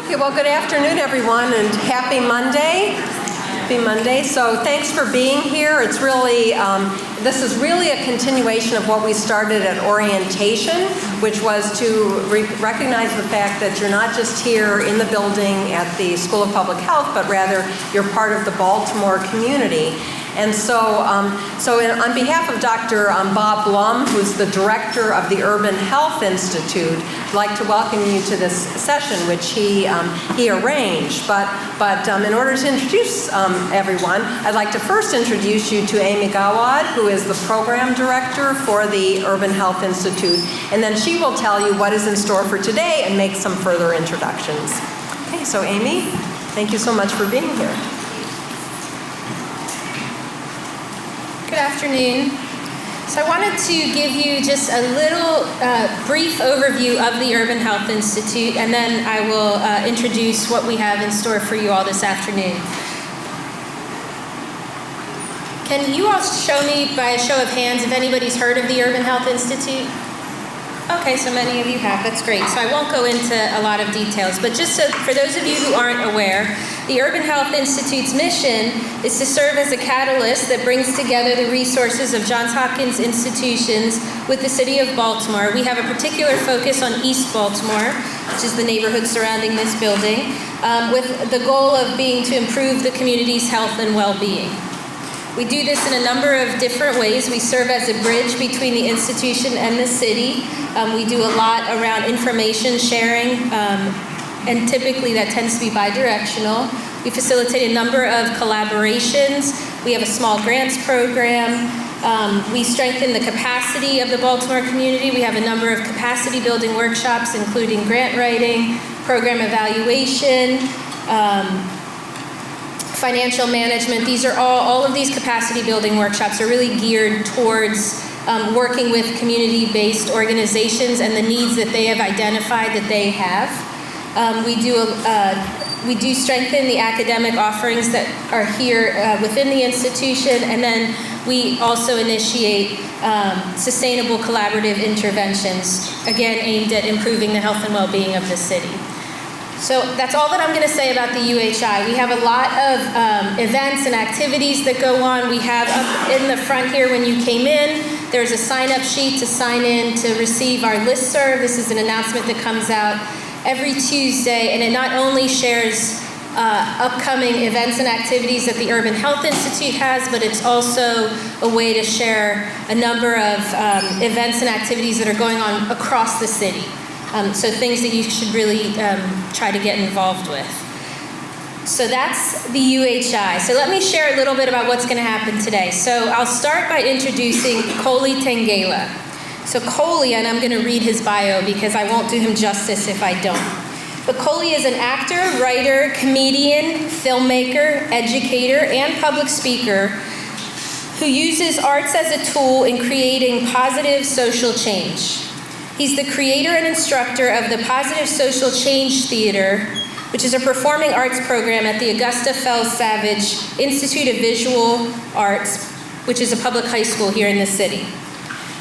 Okay, well, good afternoon, everyone, and happy Monday. Happy Monday. So thanks for being here. It's really, this is really a continuation of what we started at orientation, which was to recognize the fact that you're not just here in the building at the School of Public Health, but rather you're part of the Baltimore community. And so, on behalf of Dr. Bob Blum, who's the director of the Urban Health Institute, I'd like to welcome you to this session, which he arranged. But in order to introduce everyone, I'd like to first introduce you to Amy Gawad, who is the program director for the Urban Health Institute, and then she will tell you what is in store for today and make some further introductions. Okay, so Amy, thank you so much for being here. Good afternoon. So I wanted to give you just a little brief overview of the Urban Health Institute, and then I will introduce what we have in store for you all this afternoon. Can you all show me by a show of hands if anybody's heard of the Urban Health Institute? Okay, so many of you have. That's great. So I won't go into a lot of details, but just so for those of you who aren't aware, the Urban Health Institute's mission is to serve as a catalyst that brings together the resources of Johns Hopkins institutions with the city of Baltimore. We have a particular focus on East Baltimore, which is the neighborhood surrounding this building, with the goal of being to improve the community's health and well-being. We do this in a number of different ways. We serve as a bridge between the institution and the city. We do a lot around information sharing, and typically that tends to be bi-directional. We facilitate a number of collaborations. We have a small grants program. We strengthen the capacity of the Baltimore community. We have a number of capacity building workshops, including grant writing, program evaluation, financial management. These are all of these capacity building workshops are really geared towards working with community-based organizations and the needs that they have identified that they have. We do strengthen the academic offerings that are here within the institution, and then we also initiate sustainable collaborative interventions, again aimed at improving the health and well-being of the city. So that's all that I'm going to say about the UHI. We have a lot of events and activities that go on. We have up in the front here when you came in, there's a sign-up sheet to sign in to receive our listserv. This is an announcement that comes out every Tuesday, and it not only shares upcoming events and activities that the Urban Health Institute has, but it's also a way to share a number of events and activities that are going on across the city. So things that you should really try to get involved with. So that's the UHI. So let me share a little bit about what's going to happen today. So I'll start by introducing Koli Tengella. So Koli, and I'm going to read his bio because I won't do him justice if I don't. But Koli is an actor, writer, comedian, filmmaker, educator, and public speaker who uses arts as a tool in creating positive social change. He's the creator and instructor of the Positive Social Change Theater, which is a performing arts program at the Augusta Savage Institute of Visual Arts, which is a public high school here in the city.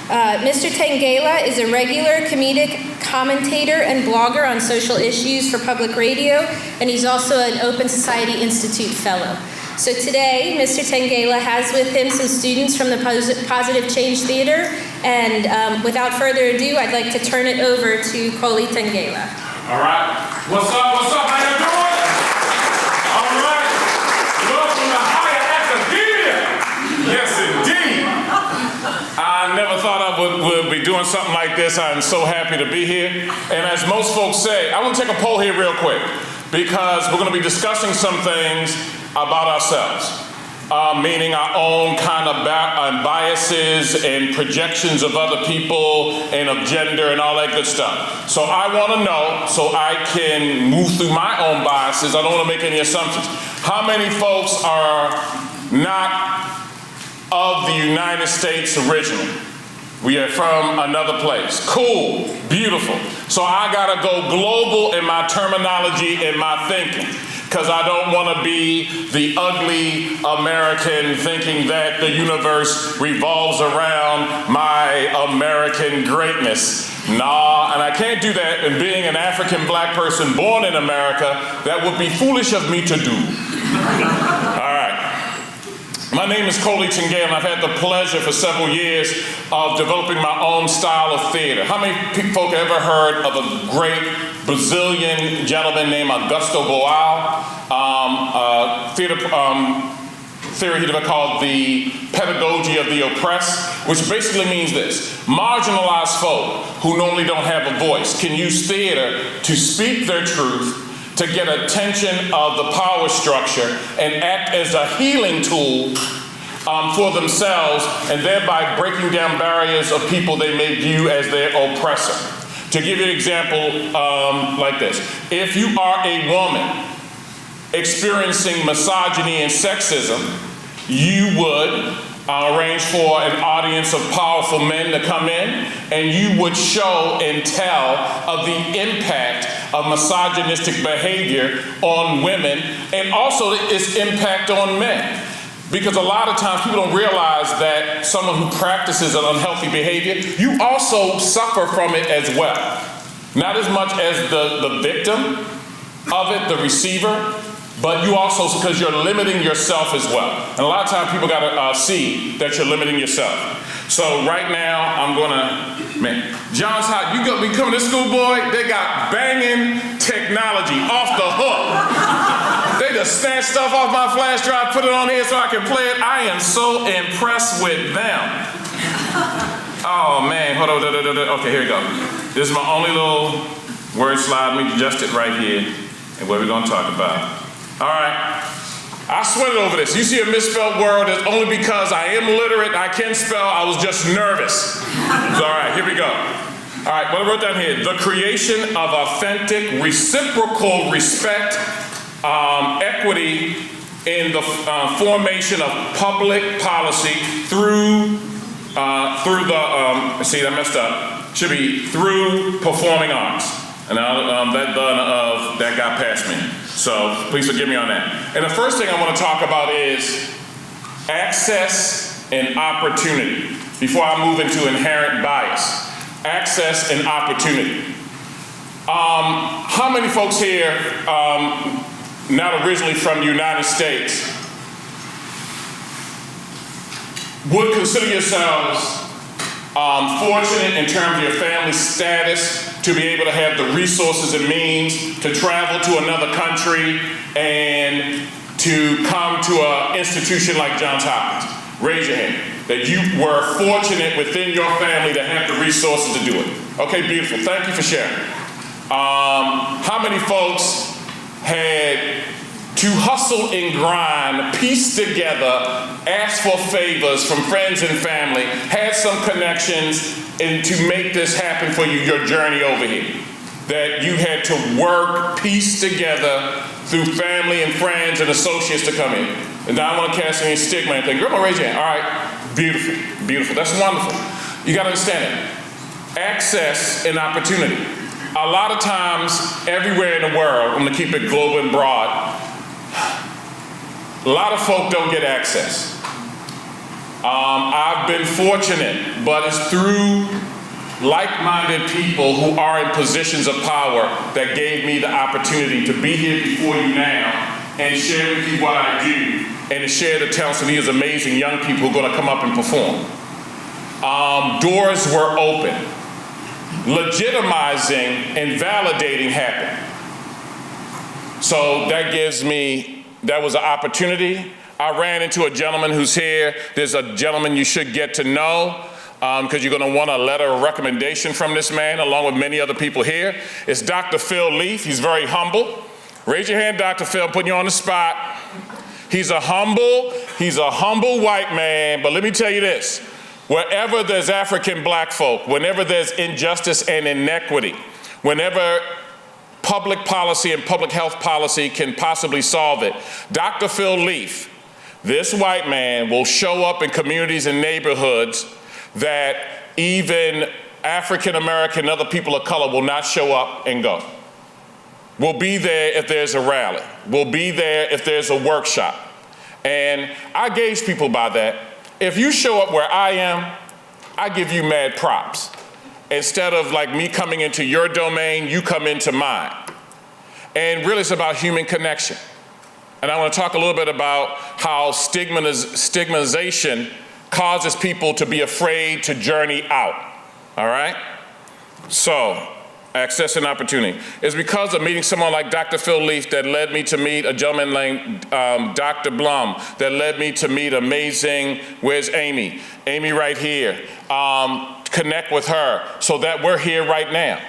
Mr. Tengella is a regular comedic commentator and blogger on social issues for public radio, and he's also an Open Society Institute fellow. So today, Mr. Tengella has with him some students from the Positive Change Theater, and without further ado, I'd like to turn it over to Koli Tengella. All right. What's up? How you doing? All right. Welcome to Higher Academia. Yes, indeed. I never thought I would be doing something like this. I'm so happy to be here. And as most folks say, I want to take a poll here real quick, because we're going to be discussing some things about ourselves, meaning our own kind of biases and projections of other people and of gender and all that good stuff. So I want to know, so I can move through my own biases, I don't want to make any assumptions. How many folks are not of the United States originally? We are from another place. Cool, beautiful. So I gotta go global in my terminology and my thinking. because I don't want to be the ugly American thinking that the universe revolves around my American greatness. Nah, and I can't do that. And being an African black person born in America, that would be foolish of me to do. All right. My name is Koli Tengella, and I've had the pleasure for several years of developing my own style of theater. How many folk have ever heard of a great Brazilian gentleman named Augusta theory he developed called the pedagogy of the oppressed, which basically means this: marginalized folk who normally don't have a voice can use theater to speak their truth, to get attention of the power structure, and act as a healing tool for themselves, and thereby breaking down barriers of people they may view as their oppressor. To give you an example like this: if you are a woman experiencing misogyny and sexism, you would arrange for an audience of powerful men to come in, and you would show and tell of the impact of misogynistic behavior on women, and also its impact on men. Because a lot of times people don't realize that someone who practices an unhealthy behavior, you also suffer from it as well. Not as much as the victim of it, the receiver, but you also, because you're limiting yourself as well. And a lot of times people gotta see that you're limiting yourself. So right now, I'm gonna, John's Hot, you be coming to school, boy, they got banging technology off the hook. They just snatch stuff off my flash drive, put it on here so I can play it. I am so impressed with them. Oh man, hold on, okay, here we go. This is my only little word slide. Let me adjust it right here, and what we're gonna talk about. All right, I sweated over this. You see a misspelled word, it's only because I am literate, I can spell, I was just nervous. So, all right, here we go. All right, what I wrote down here: the creation of authentic, reciprocal respect, equity in the formation of public policy through the, see, I messed up. Should be through performing arts. And that got past me. So please forgive me on that. And the first thing I want to talk about is access and opportunity. Before I move into inherent bias, access and opportunity. How many folks here, not originally from the United States, would consider yourselves fortunate in terms of your family status to be able to have the resources and means to travel to another country and to come to an institution like Johns Hopkins? Raise your hand. That you were fortunate within your family to have the resources to do it. Okay, beautiful. Thank you for sharing. How many folks had to hustle and grind, piece together, ask for favors from friends and family, had some connections, and to make this happen for you, your journey over here? That you had to work, piece together through family and friends and associates to come in. And now I want to cast any stigma and think, girl, raise your hand. All right, beautiful, beautiful. That's wonderful. You got to understand it. Access and opportunity. A lot of times, everywhere in the world, I'm going to keep it global and broad, a lot of folk don't get access. I've been fortunate, but it's through like-minded people who are in positions of power that gave me the opportunity to be here before you now and share with you what I do, and to share the talents of these amazing young people who are going to come up and perform. Doors were open. Legitimizing and validating happened. So that was an opportunity. I ran into a gentleman who's here. There's a gentleman you should get to know, because you're going to want a letter of recommendation from this man, along with many other people here. It's Dr. Phil Leaf. He's very humble. Raise your hand, Dr. Phil, putting you on the spot. He's a humble white man, but let me tell you this. Wherever there's African black folk, whenever there's injustice and inequity, whenever public policy and public health policy can possibly solve it, Dr. Phil Leaf, this white man, will show up in communities and neighborhoods that even African American and other people of color will not show up and go. We'll be there if there's a rally. We'll be there if there's a workshop. And I gauge people by that. If you show up where I am, I give you mad props. Instead of like me coming into your domain, you come into mine. And really it's about human connection. And I want to talk a little bit about how stigmatization causes people to be afraid to journey out, all right? So, access and opportunity. It's because of meeting someone like Dr. Phil Leaf that led me to meet a gentleman named Dr. Blum, that led me to meet amazing, where's Amy? Amy right here. Connect with her so that we're here right now.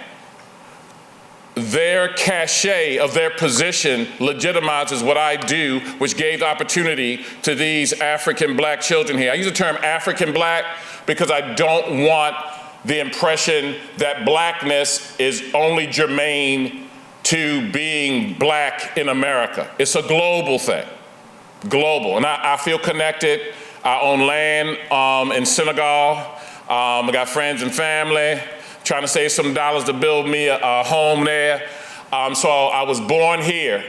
Their cachet of their position legitimizes what I do, which gave the opportunity to these African black children here. I use the term African black because I don't want the impression that blackness is only germane to being black in America. It's a global thing, global. And I feel connected. I own land in Senegal. I got friends and family, trying to save some dollars to build me a home there. So I was born here,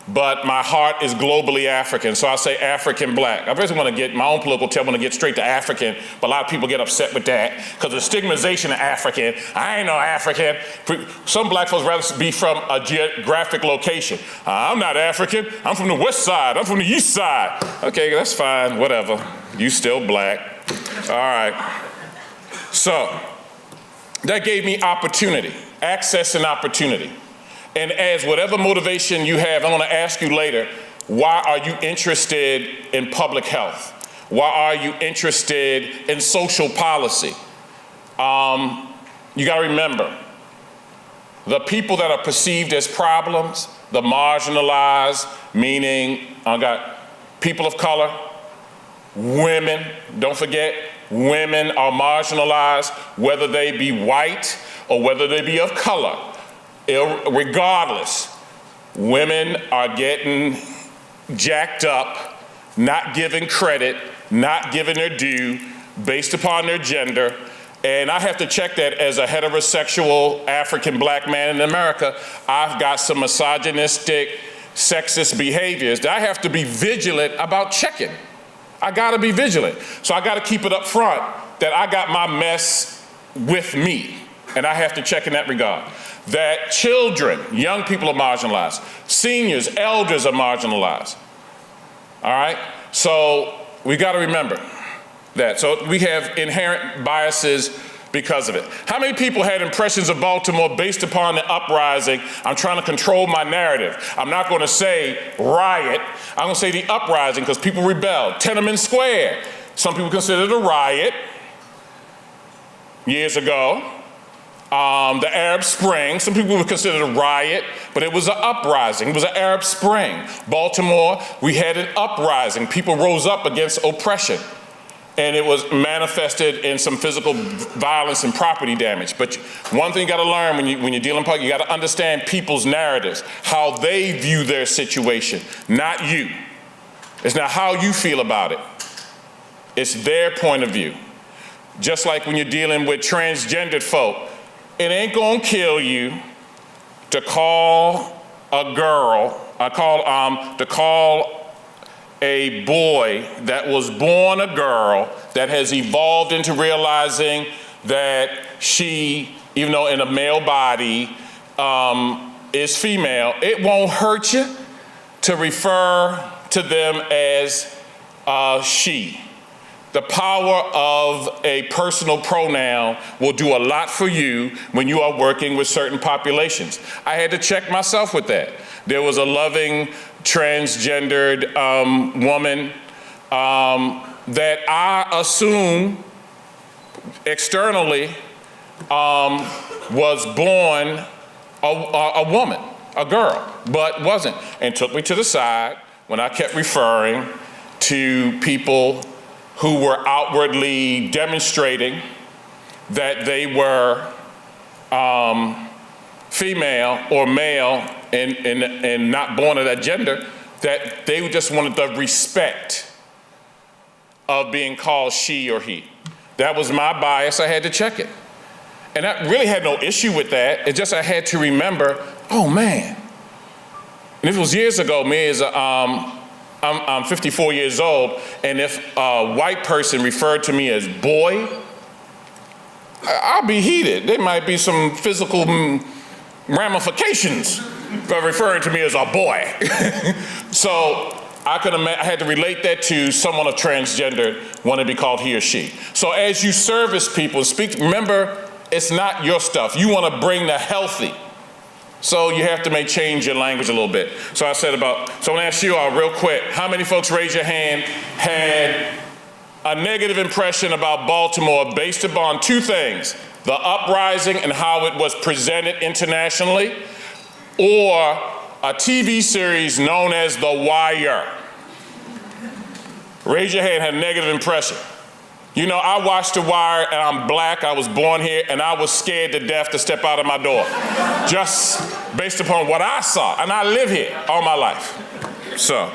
but my heart is globally African. So I say African black. I basically want to get my own political term, want to get straight to African, but a lot of people get upset with that because the stigmatization of African. I ain't no African. Some black folks rather be from a geographic location. I'm not African. I'm from the west side. I'm from the east side. Okay, that's fine, whatever. You still black. All right. So that gave me opportunity, access and opportunity. And as whatever motivation you have, I'm going to ask you later, why are you interested in public health? Why are you interested in social policy? You got to remember, the people that are perceived as problems, the marginalized, meaning I got people of color, women, don't forget, women are marginalized, whether they be white or whether they be of color. Regardless, women are getting jacked up, not given credit, not given their due based upon their gender. And I have to check that as a heterosexual African black man in America. I've got some misogynistic, sexist behaviors that I have to be vigilant about checking. I gotta be vigilant. So I gotta keep it up front that I got my mess with me. And I have to check in that regard. That children, young people are marginalized. Seniors, elders are marginalized. All right? So we gotta remember that. So we have inherent biases because of it. How many people had impressions of Baltimore based upon the uprising? I'm trying to control my narrative. I'm not gonna say riot. I'm gonna say the uprising because people rebelled. Tiananmen Square. Some people consider it a riot years ago. The Arab Spring, some people would consider it a riot, but it was an uprising. It was an Arab Spring. Baltimore, we had an uprising. People rose up against oppression. And it was manifested in some physical violence and property damage. But one thing you gotta learn when you're dealing with public, you gotta understand people's narratives, how they view their situation, not you. It's not how you feel about it. It's their point of view. Just like when you're dealing with transgendered folk, it ain't gonna kill you to call a girl, to call a boy that was born a girl that has evolved into realizing that she, even though in a male body, is female. It won't hurt you to refer to them as she. The power of a personal pronoun will do a lot for you when you are working with certain populations. I had to check myself with that. There was a loving transgendered woman that I assume externally was born a woman, a girl, but wasn't, and took me to the side when I kept referring to people who were outwardly demonstrating that they were female or male and not born of that gender, that they just wanted the respect of being called she or he. That was my bias. I had to check it. And I really had no issue with that. It's just I had to remember, oh man, and this was years ago, me as I'm 54 years old, and if a white person referred to me as boy, I'll be heated. There might be some physical ramifications for referring to me as a boy. So I had to relate that to someone of transgender wanting to be called he or she. So as you service people, remember, it's not your stuff. You want to bring the healthy. So you have to change your language a little bit. So I want to ask you all real quick, how many folks, raise your hand, had a negative impression about Baltimore based upon two things: the uprising and how it was presented internationally, or a TV series known as The Wire? Raise your hand, had a negative impression. You know, I watched The Wire, and I'm black, I was born here, and I was scared to death to step out of my door, just based upon what I saw, and I live here all my life. So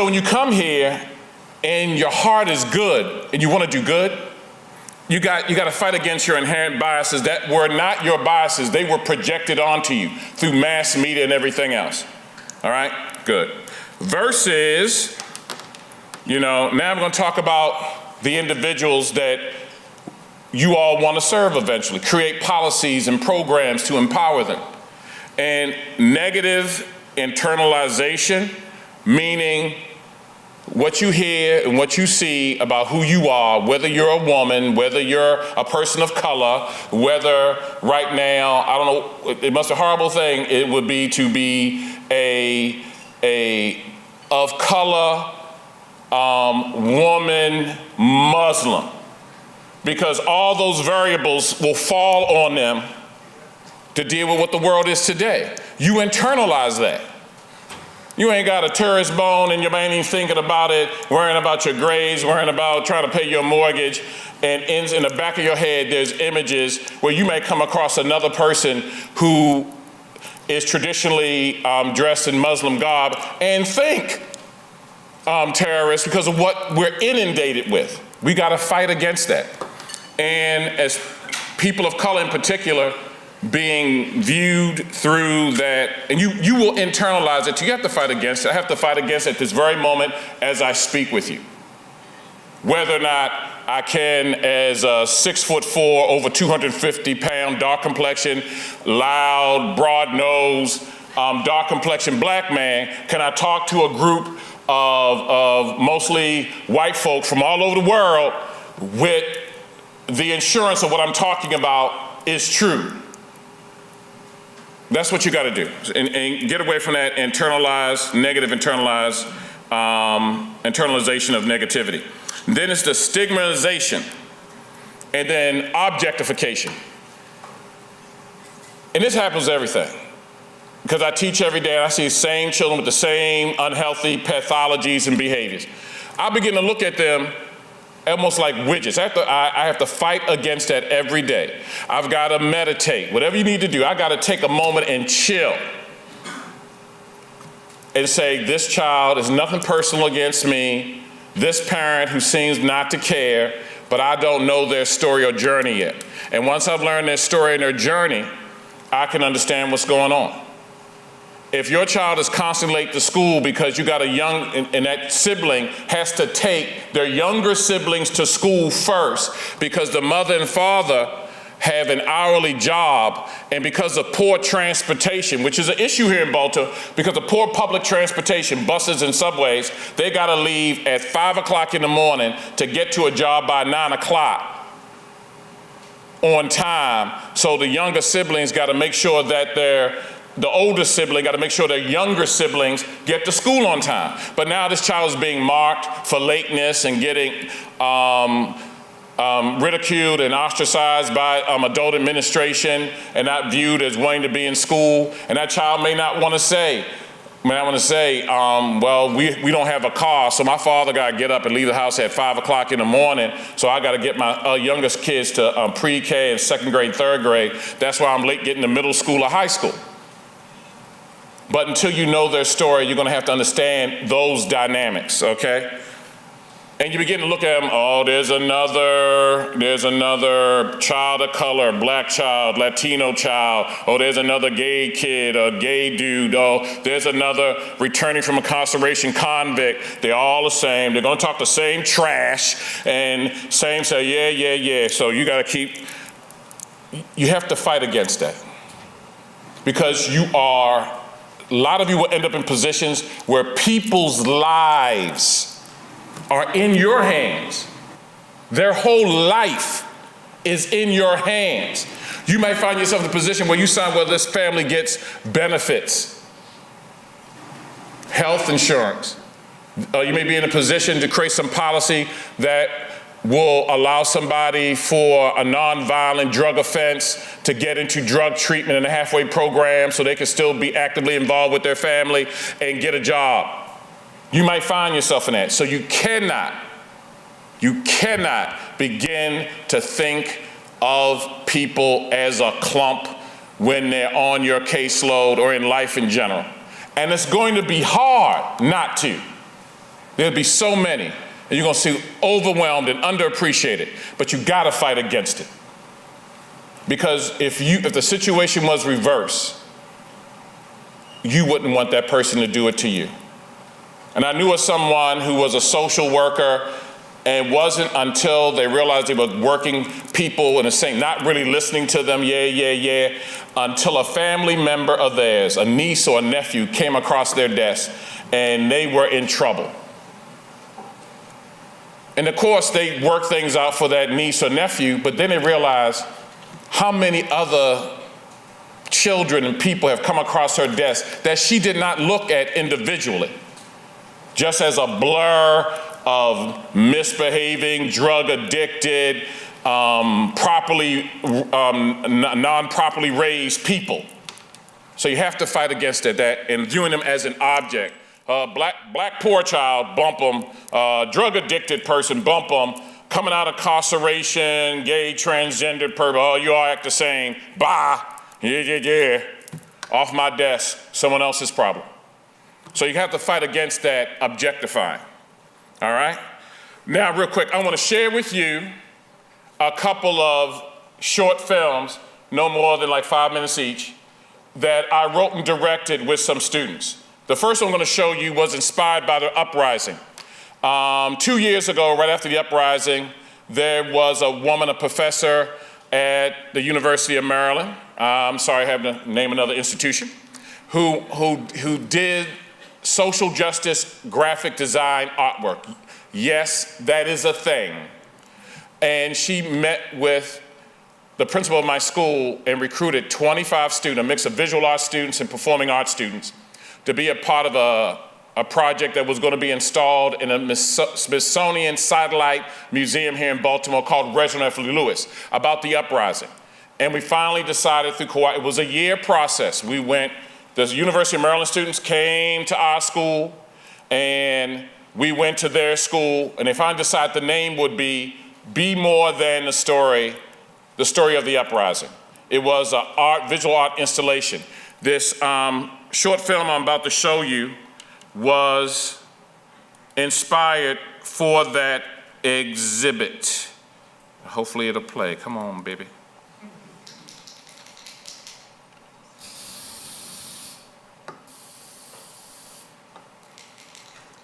when you come here, and your heart is good, and you want to do good, you got to fight against your inherent biases that were not your biases. They were projected onto you through mass media and everything else. All right? Good. Versus, now I'm going to talk about the individuals that you all want to serve eventually, create policies and programs to empower them. And negative internalization, meaning what you hear and what you see about who you are, whether you're a woman, whether you're a person of color, whether right now, I don't know, it must be a horrible thing it would be to be a of color woman Muslim, because all those variables will fall on them to deal with what the world is today. You internalize that. You ain't got a terrorist bone and you ain't even thinking about it, worrying about your grades, worrying about trying to pay your mortgage, and in the back of your head there's images where you may come across another person who is traditionally dressed in Muslim garb and think terrorists because of what we're inundated with. We got to fight against that. And as people of color in particular, being viewed through that, and you will internalize it. You have to fight against it. I have to fight against it this very moment as I speak with you. Whether or not I can, as a 6'4", over 250-pound, dark complexion, loud, broad nose, dark complexion black man, can I talk to a group of mostly white folks from all over the world with the assurance of what I'm talking about is true? That's what you got to do, and get away from that internalization of negativity. Then it's the stigmatization, and then objectification. And this happens to everything, because I teach every day and I see the same children with the same unhealthy pathologies and behaviors. I begin to look at them almost like widgets. I have to fight against that every day. I've got to meditate. Whatever you need to do, I got to take a moment and chill and say, this child is nothing personal against me. This parent who seems not to care, but I don't know their story or journey yet. And once I've learned their story and their journey, I can understand what's going on. If your child is constantly late to school because you got a young, and that sibling has to take their younger siblings to school first because the mother and father have an hourly job, and because of poor transportation, which is an issue here in Baltimore, because of poor public transportation, buses and subways, they gotta leave at 5 o'clock in the morning to get to a job by 9 o'clock on time. So the younger siblings gotta make sure that the older sibling got to make sure their younger siblings get to school on time. But now this child is being marked for lateness and getting ridiculed and ostracized by adult administration and not viewed as wanting to be in school. And that child may not want to say, well, we don't have a car, so my father got to get up and leave the house at 5 o'clock in the morning, so I got to get my youngest kids to pre-K and second grade, third grade. That's why I'm late getting to middle school or high school. But until you know their story, you're going to have to understand those dynamics, okay? And you begin to look at them, oh, there's another child of color, black child, Latino child. Oh, there's another gay kid, a gay dude. Oh, there's another returning from incarceration convict. They're all the same. They're going to talk the same trash and say, yeah. So you got to you have to fight against that. Because a lot of you will end up in positions where people's lives are in your hands. Their whole life is in your hands. You might find yourself in a position where you sign where this family gets benefits, health insurance. You may be in a position to create some policy that will allow somebody for a nonviolent drug offense to get into drug treatment in a halfway program so they can still be actively involved with their family and get a job. You might find yourself in that. So you cannot begin to think of people as a clump when they're on your caseload or in life in general. And it's going to be hard not to. There'll be so many, and you're going to see overwhelmed and underappreciated, but you got to fight against it. Because if the situation was reversed, you wouldn't want that person to do it to you. And I knew of someone who was a social worker, and it wasn't until they realized they were working people in the same, not really listening to them, until a family member of theirs, a niece or a nephew, came across their desk and they were in trouble. And of course, they worked things out for that niece or nephew, but then they realized how many other children and people have come across her desk that she did not look at individually, just as a blur of misbehaving, drug addicted, non-properly raised people. So you have to fight against that and viewing them as an object. Black poor child, bump them. Drug addicted person, bump them. Coming out of incarceration, gay, transgender person, oh, you all act the same. Bye, yeah. Off my desk, someone else's problem. So you have to fight against that objectifying, all right? Now, real quick, I want to share with you a couple of short films, no more than like 5 minutes each, that I wrote and directed with some students. The first one I'm going to show you was inspired by the uprising. 2 years ago, right after the uprising, there was a woman, a professor at the University of Maryland, I'm sorry, I have to name another institution, who did social justice graphic design artwork. Yes, that is a thing. And she met with the principal of my school and recruited 25 students, a mix of visual arts students and performing arts students, to be a part of a project that was going to be installed in a Smithsonian satellite museum here in Baltimore called Reginald F. Lewis, about the uprising. And we finally decided it was a year process. The University of Maryland students came to our school, and we went to their school, and they finally decided the name would be More Than the Story of the Uprising. It was a visual art installation. This short film I'm about to show you was inspired for that exhibit. Hopefully it'll play. Come on, baby.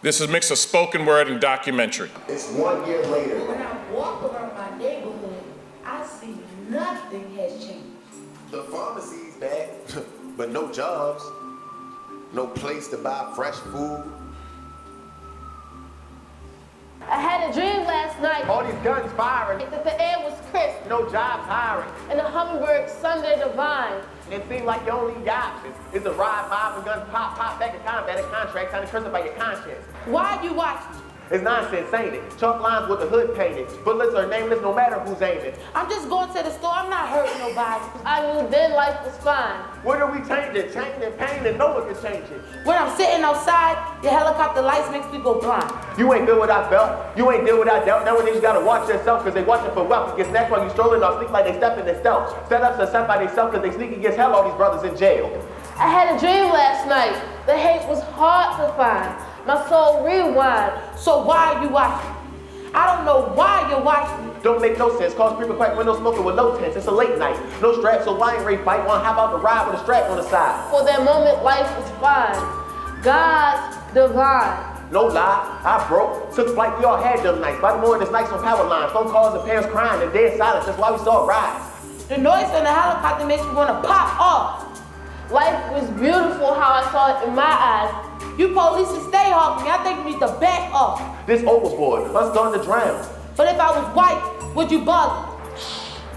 This is a mix of spoken word and documentary. It's 1 year later. When I walk around my neighborhood, I see nothing has changed. The pharmacy's back, but no jobs, no place to buy fresh food. I had a dream last night All these guns firing, that the air was crisp no jobs hiring. and the hummingbird Sunday divine. It seems like your only option is to ride, mob, and guns pop, back in combat, a contract, trying to curse about your conscience. Why you watch me? It's nonsense, ain't it? Chalk lines with the hood painted. Bullets are nameless no matter who's aiming. I'm just going to the store. I'm not hurting nobody. I knew then life was fine. What are we changing? Changing and pain and no one can change it. When I'm sitting outside, your helicopter lights makes me go blind. You ain't feel what I felt. You ain't deal what I dealt. Nowadays you gotta watch yourself because they watching for wealth. You get snatched while you strolling or sleep like they stepping in stealth. Set up to set by themselves because they sneak against hell, all these brothers in jail. I had a dream last night. The hate was hard to find. My soul rewind. So why are you watching? I don't know why you're watching me. Don't make no sense. Cause people crack windows smoking with low tents. It's a late night. No strap, so why ain't Ray fight? Wanna hop out the ride with a strap on the side? For that moment, life was fine. God's divine. No lie, I broke. Took flight, we all had them nights. Baltimore and it's nights on power lines. Phone calls and parents crying and dead silence. That's why we saw it rise. The noise in the helicopter makes me wanna pop off. Life was beautiful how I saw it in my eyes. You police should stay off me. I think you need to back off. This overboard, us starting to drown. But if I was white, would you bother?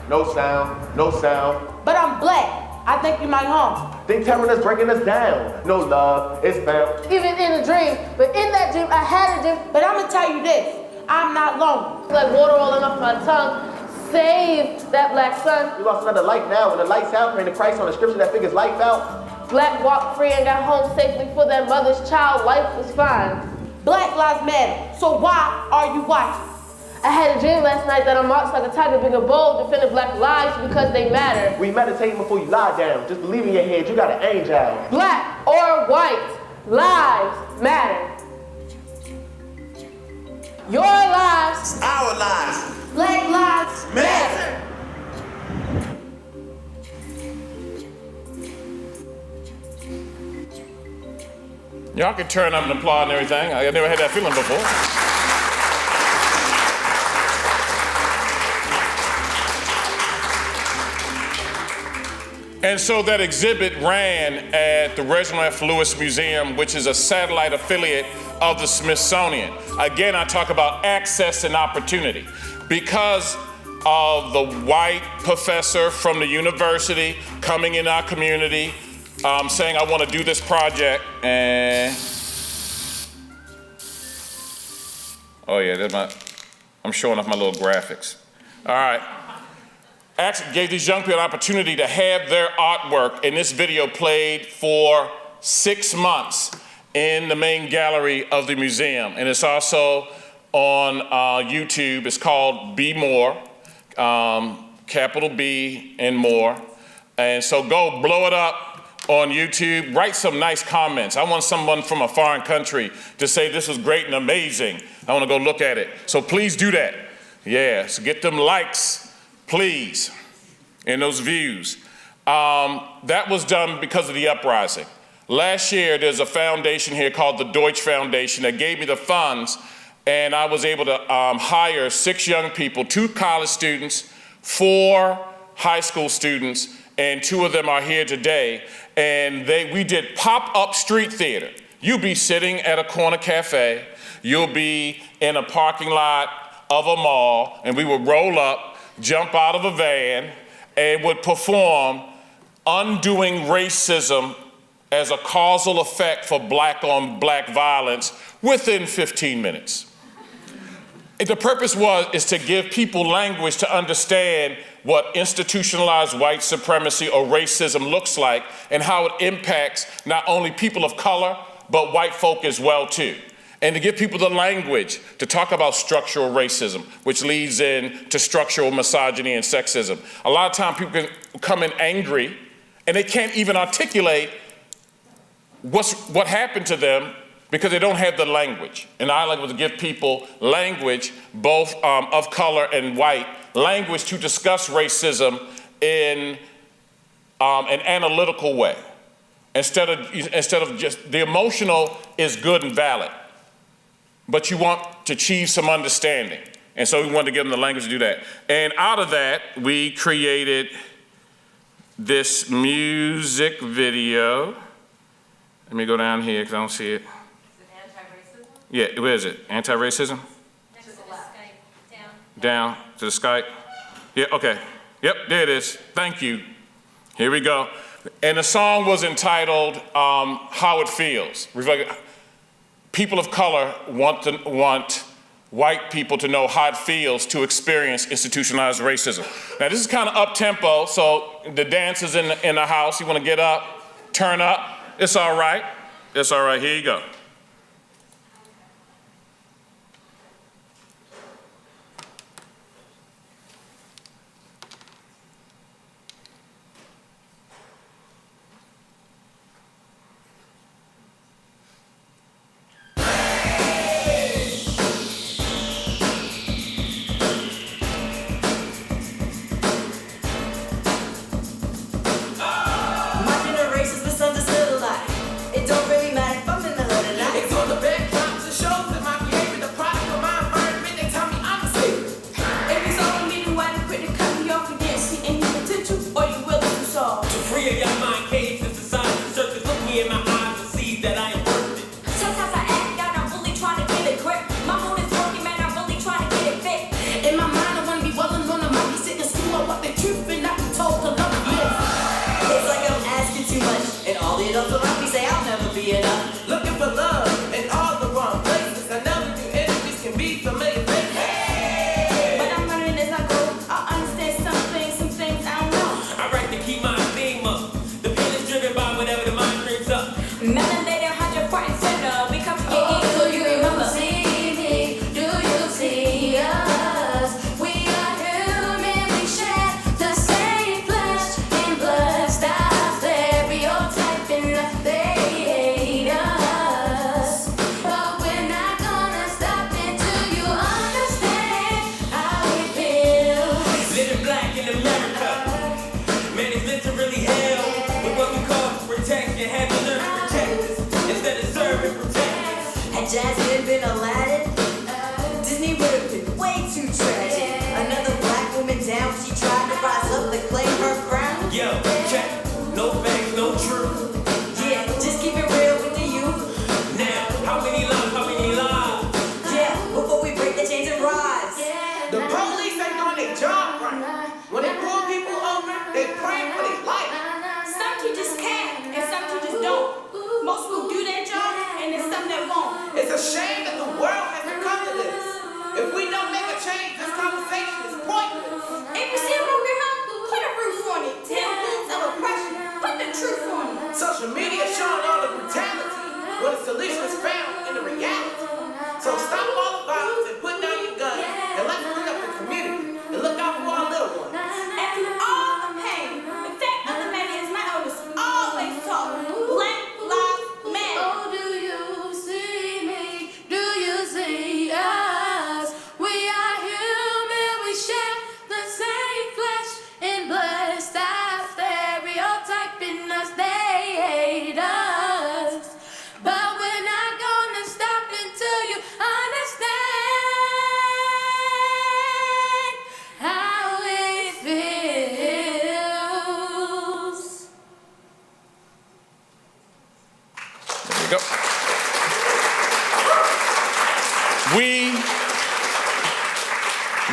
No sound, no sound. But I'm black. I think you might harm. They tearing us, breaking us down. No love, it's found. Even in a dream, but in that dream I had a dream. But I'm gonna tell you this, I'm not lonely. Like water rolling off my tongue. Save that black sun. We lost another life now. When the lights out, praying to Christ on the scripture that figures life out. Black walked free and got home safely for that mother's child. Life was fine. Black lives matter, so why are you watching? I had a dream last night that I marched like a tiger, big and bold, defending black lives because they matter. We meditating before you lie down. Just believe in your head, you got an angel. Black or white, lives matter. Your lives, Our lives. Black lives Matter. Y'all can turn up and applaud and everything. I never had that feeling before. And so that exhibit ran at the Reginald F. Lewis Museum, which is a satellite affiliate of the Smithsonian. Again, I talk about access and opportunity. Because of the white professor from the university coming in our community, saying, I want to do this project, and oh yeah, I'm showing off my little graphics. All right. Actually gave these young people an opportunity to have their artwork in this video played for 6 months in the main gallery of the museum. And it's also on YouTube. It's called Be More, capital B and more. And so go blow it up on YouTube, write some nice comments. I want someone from a foreign country to say this was great and amazing. I want to go look at it. So please do that. Yeah, so get them likes, please, and those views. That was done because of the uprising. Last year, there's a foundation here called the Deutsch Foundation that gave me the funds, and I was able to hire 6 young people, 2 college students, 4 high school students, and 2 of them are here today. And we did pop-up street theater. You'll be sitting at a corner cafe, you'll be in a parking lot of a mall, and we would roll up, jump out of a van, and would perform Undoing Racism as a causal effect for black-on-black violence within 15 minutes. And the purpose is to give people language to understand what institutionalized white supremacy or racism looks like and how it impacts not only people of color, but white folk as well too. And to give people the language to talk about structural racism, which leads into structural misogyny and sexism. A lot of times people can come in angry and they can't even articulate what happened to them because they don't have the language. And I like to give people language, both of color and white, language to discuss racism in an analytical way. Instead of just, the emotional is good and valid, but you want to achieve some understanding. And so we wanted to give them the language to do that. And out of that, we created this music video. Let me go down here because I don't see it. Yeah, where is it? Anti-racism? Next to the Skype, down. Down to the Skype? Yeah, okay. Yep, there it is. Thank you. Here we go. And the song was entitled How It Feels. People of color want white people to know how it feels to experience institutionalized racism. Now this is kind of up-tempo, so the dancers in the house, you want to get up, turn up, it's all right. It's all right, here you go. Jasmine been Aladdin, Disney would have been way too tragic. Another black woman down, she tried to rise up to claim her crown. Yo, check, no facts, no truth. Yeah, just keep it real with the youth. Now, how many lives, how many lives? Yeah, before we break the chains and rise. The police ain't doing their job right. When they pull people over, they praying for their life. Some teachers can, and some teachers don't. Most will do their job, and there's some that won't. It's a shame that the world has to come to this. If we don't make a change, this conversation is pointless. If you see a broken home, put a roof on it. Tell wounds of oppression, put the truth on it. Social media showing all the brutality when the solution is found in the reality. So stop all the violence and put down your guns and let's bring up the community and look out for our little ones. And through all the pain, the fact of the matter is my elders always taught Black Lives Matter. Oh, do you see me? Do you see us? We are human, we share the same flesh and blood. Stop stereotyping us, they hate us. But we're not gonna stop until you understand how it feels. There we go.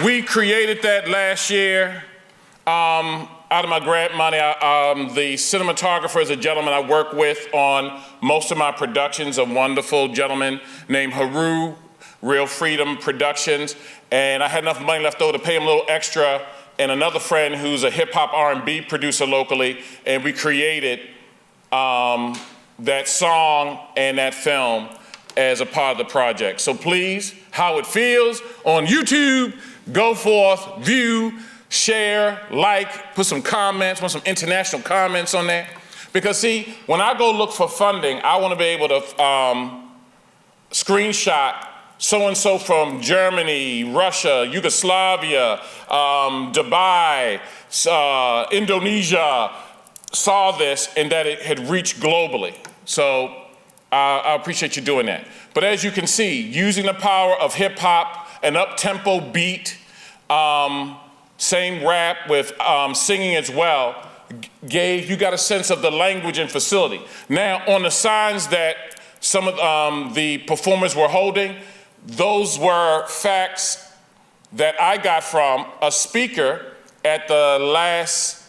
We created that last year out of my grant money. The cinematographer is a gentleman I work with on most of my productions, a wonderful gentleman named Haru, Real Freedom Productions, and I had enough money left over to pay him a little extra, and another friend who's a hip-hop R&B producer locally, and we created that song and that film as a part of the project. So please, How It Feels on YouTube, go forth, view, share, like, put some comments, want some international comments on there. Because see, when I go look for funding, I want to be able to screenshot so-and-so from Germany, Russia, Yugoslavia, Dubai, Indonesia, saw this and that it had reached globally. So I appreciate you doing that. But as you can see, using the power of hip hop, an up-tempo beat, same rap with singing as well, you got a sense of the language and facility. Now, on the signs that some of the performers were holding, those were facts that I got from a speaker at the last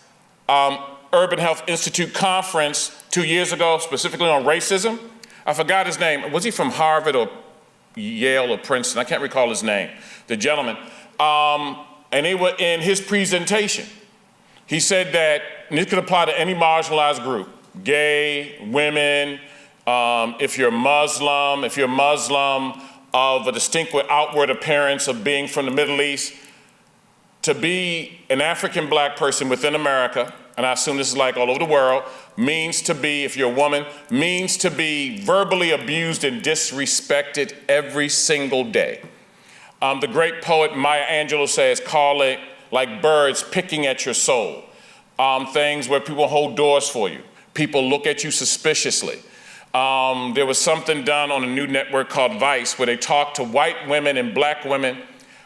Urban Health Institute conference 2 years ago, specifically on racism. I forgot his name. Was he from Harvard or Yale or Princeton? I can't recall his name, the gentleman. And they were in his presentation. He said that, and this could apply to any marginalized group, gay, women, if you're Muslim of a distinct outward appearance of being from the Middle East, to be an African black person within America, and I assume this is like all over the world, means to be, if you're a woman, means to be verbally abused and disrespected every single day. The great poet Maya Angelou says, call it like birds picking at your soul. Things where people hold doors for you. People look at you suspiciously. There was something done on a new network called Vice where they talk to white women and black women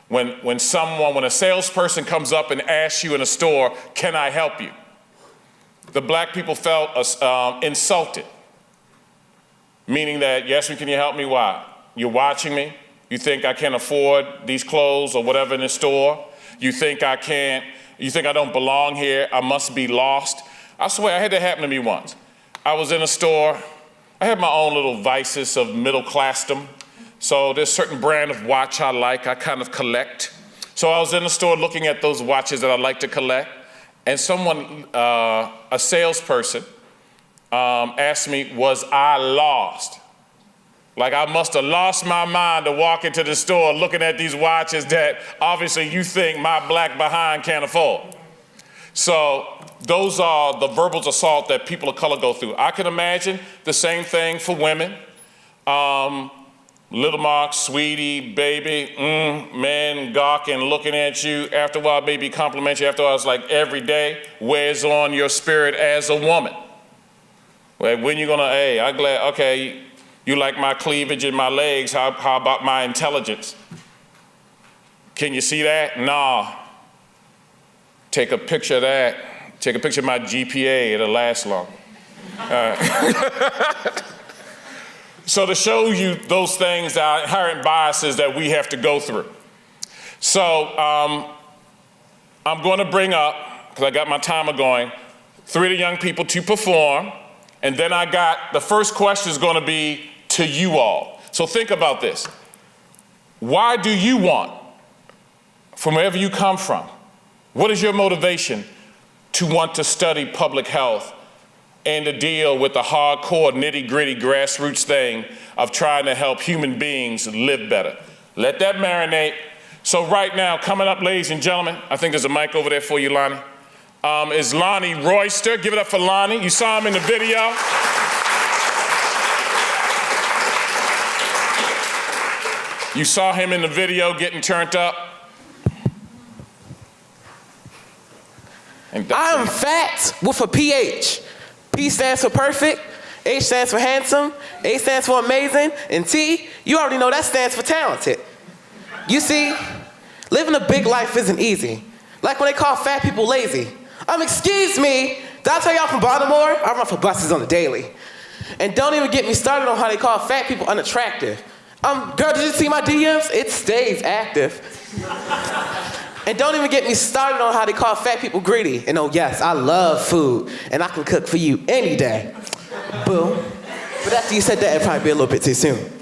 when a salesperson comes up and asks you in a store, can I help you? The black people felt insulted, meaning that, yes, can you help me? Why? You're watching me? You think I can't afford these clothes or whatever in the store? You think I don't belong here? I must be lost? I swear, I had that happen to me once. I was in a store. I have my own little vices of middle classdom. So there's a certain brand of watch I like, I kind of collect. So I was in the store looking at those watches that I like to collect, and someone, a salesperson, asked me, was I lost? Like I must have lost my mind to walk into the store looking at these watches that obviously you think my black behind can't afford. So those are the verbal assault that people of color go through. I can imagine the same thing for women. Little Mark, sweetie, baby, men gawking, looking at you. After a while, baby, compliment you. After a while, it's like every day wears on your spirit as a woman. Well, when you gonna, hey, I'm glad, okay, You like my cleavage and my legs, how about my intelligence? Can you see that? Nah. Take a picture of that. Take a picture of my GPA, it'll last long. So to show you those things, the inherent biases that we have to go through. So I'm going to bring up, because I got my timer going, 3 of the young people to perform, and then I got, the first question is going to be to you all. So think about this. Why do you want, from wherever you come from, what is your motivation to want to study public health and to deal with the hardcore, nitty-gritty, grassroots thing of trying to help human beings live better? Let that marinate. So right now, coming up, ladies and gentlemen, I think there's a mic over there for you, Lonnie, is Lonnie Royster. Give it up for Lonnie. You saw him in the video. You saw him in the video getting turned up. I'm fat with a PH. P stands for perfect, H stands for handsome, A stands for amazing, and T, you already know that stands for talented. You see, living a big life isn't easy. Like when they call fat people lazy. Excuse me, did I tell y'all from Baltimore? I run for buses on the daily. And don't even get me started on how they call fat people unattractive. Girl, did you see my DMs? It stays active. And don't even get me started on how they call fat people greedy. And oh yes, I love food, and I can cook for you any day. Boo. But after you said that, it'd probably be a little bit too soon.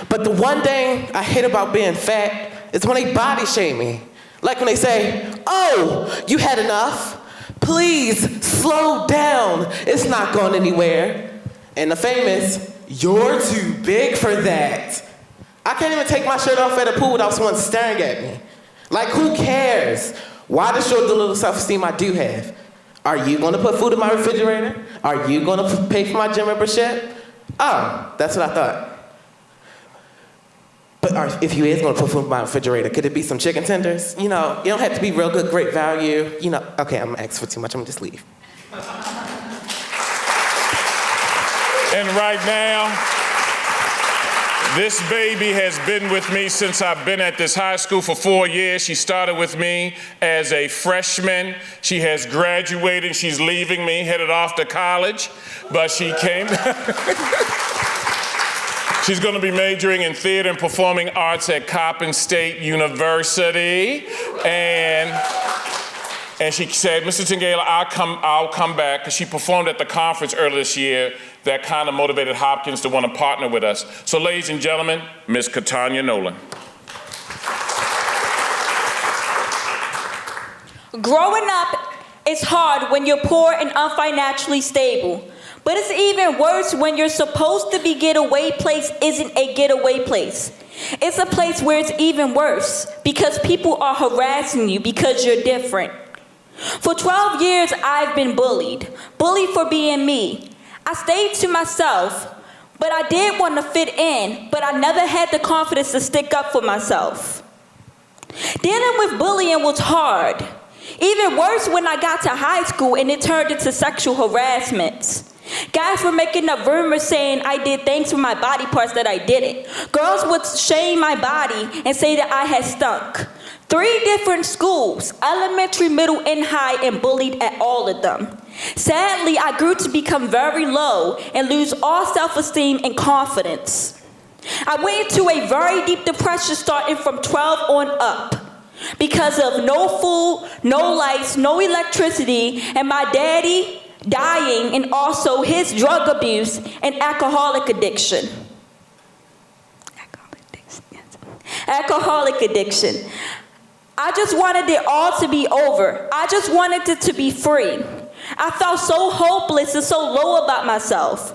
But the one thing I hate about being fat is when they body shame me. Like when they say, oh, you had enough. Please slow down. It's not going anywhere. And the famous, you're too big for that. I can't even take my shirt off at a pool without someone staring at me. Like, who cares? Why the short, the little self-esteem I do have? Are you gonna put food in my refrigerator? Are you gonna pay for my gym membership? Oh, that's what I thought. But if you is gonna put food in my refrigerator, could it be some chicken tenders? You know, you don't have to be real good, great value. You know, okay, I'm gonna ask for too much, I'm gonna just leave. And right now, this baby has been with me since I've been at this high school for 4 years. She started with me as a freshman. She has graduated. She's leaving me, headed off to college, but she came. She's going to be majoring in theater and performing arts at Coppin State University. And she said, Mr. Tengella, I'll come back, because she performed at the conference earlier this year. That kind of motivated Hopkins to want to partner with us. So ladies and gentlemen, Miss Catania Nolan. Growing up is hard when you're poor and unfinancially stable. But it's even worse when you're supposed to be getaway place isn't a getaway place. It's a place where it's even worse because people are harassing you because you're different. For 12 years, I've been bullied for being me. I stayed to myself, but I did want to fit in, but I never had the confidence to stick up for myself. Dealing with bullying was hard. Even worse when I got to high school and it turned into sexual harassment. Guys were making up rumors saying I did things with my body parts that I didn't. Girls would shame my body and say that I had stunk. 3 different schools, elementary, middle, and high, and bullied at all of them. Sadly, I grew to become very low and lose all self-esteem and confidence. I went into a very deep depression starting from 12 on up because of no food, no lights, no electricity, and my daddy dying, and also his drug abuse and alcoholic addiction. Alcoholic addiction. I just wanted it all to be over. I just wanted it to be free. I felt so hopeless and so low about myself.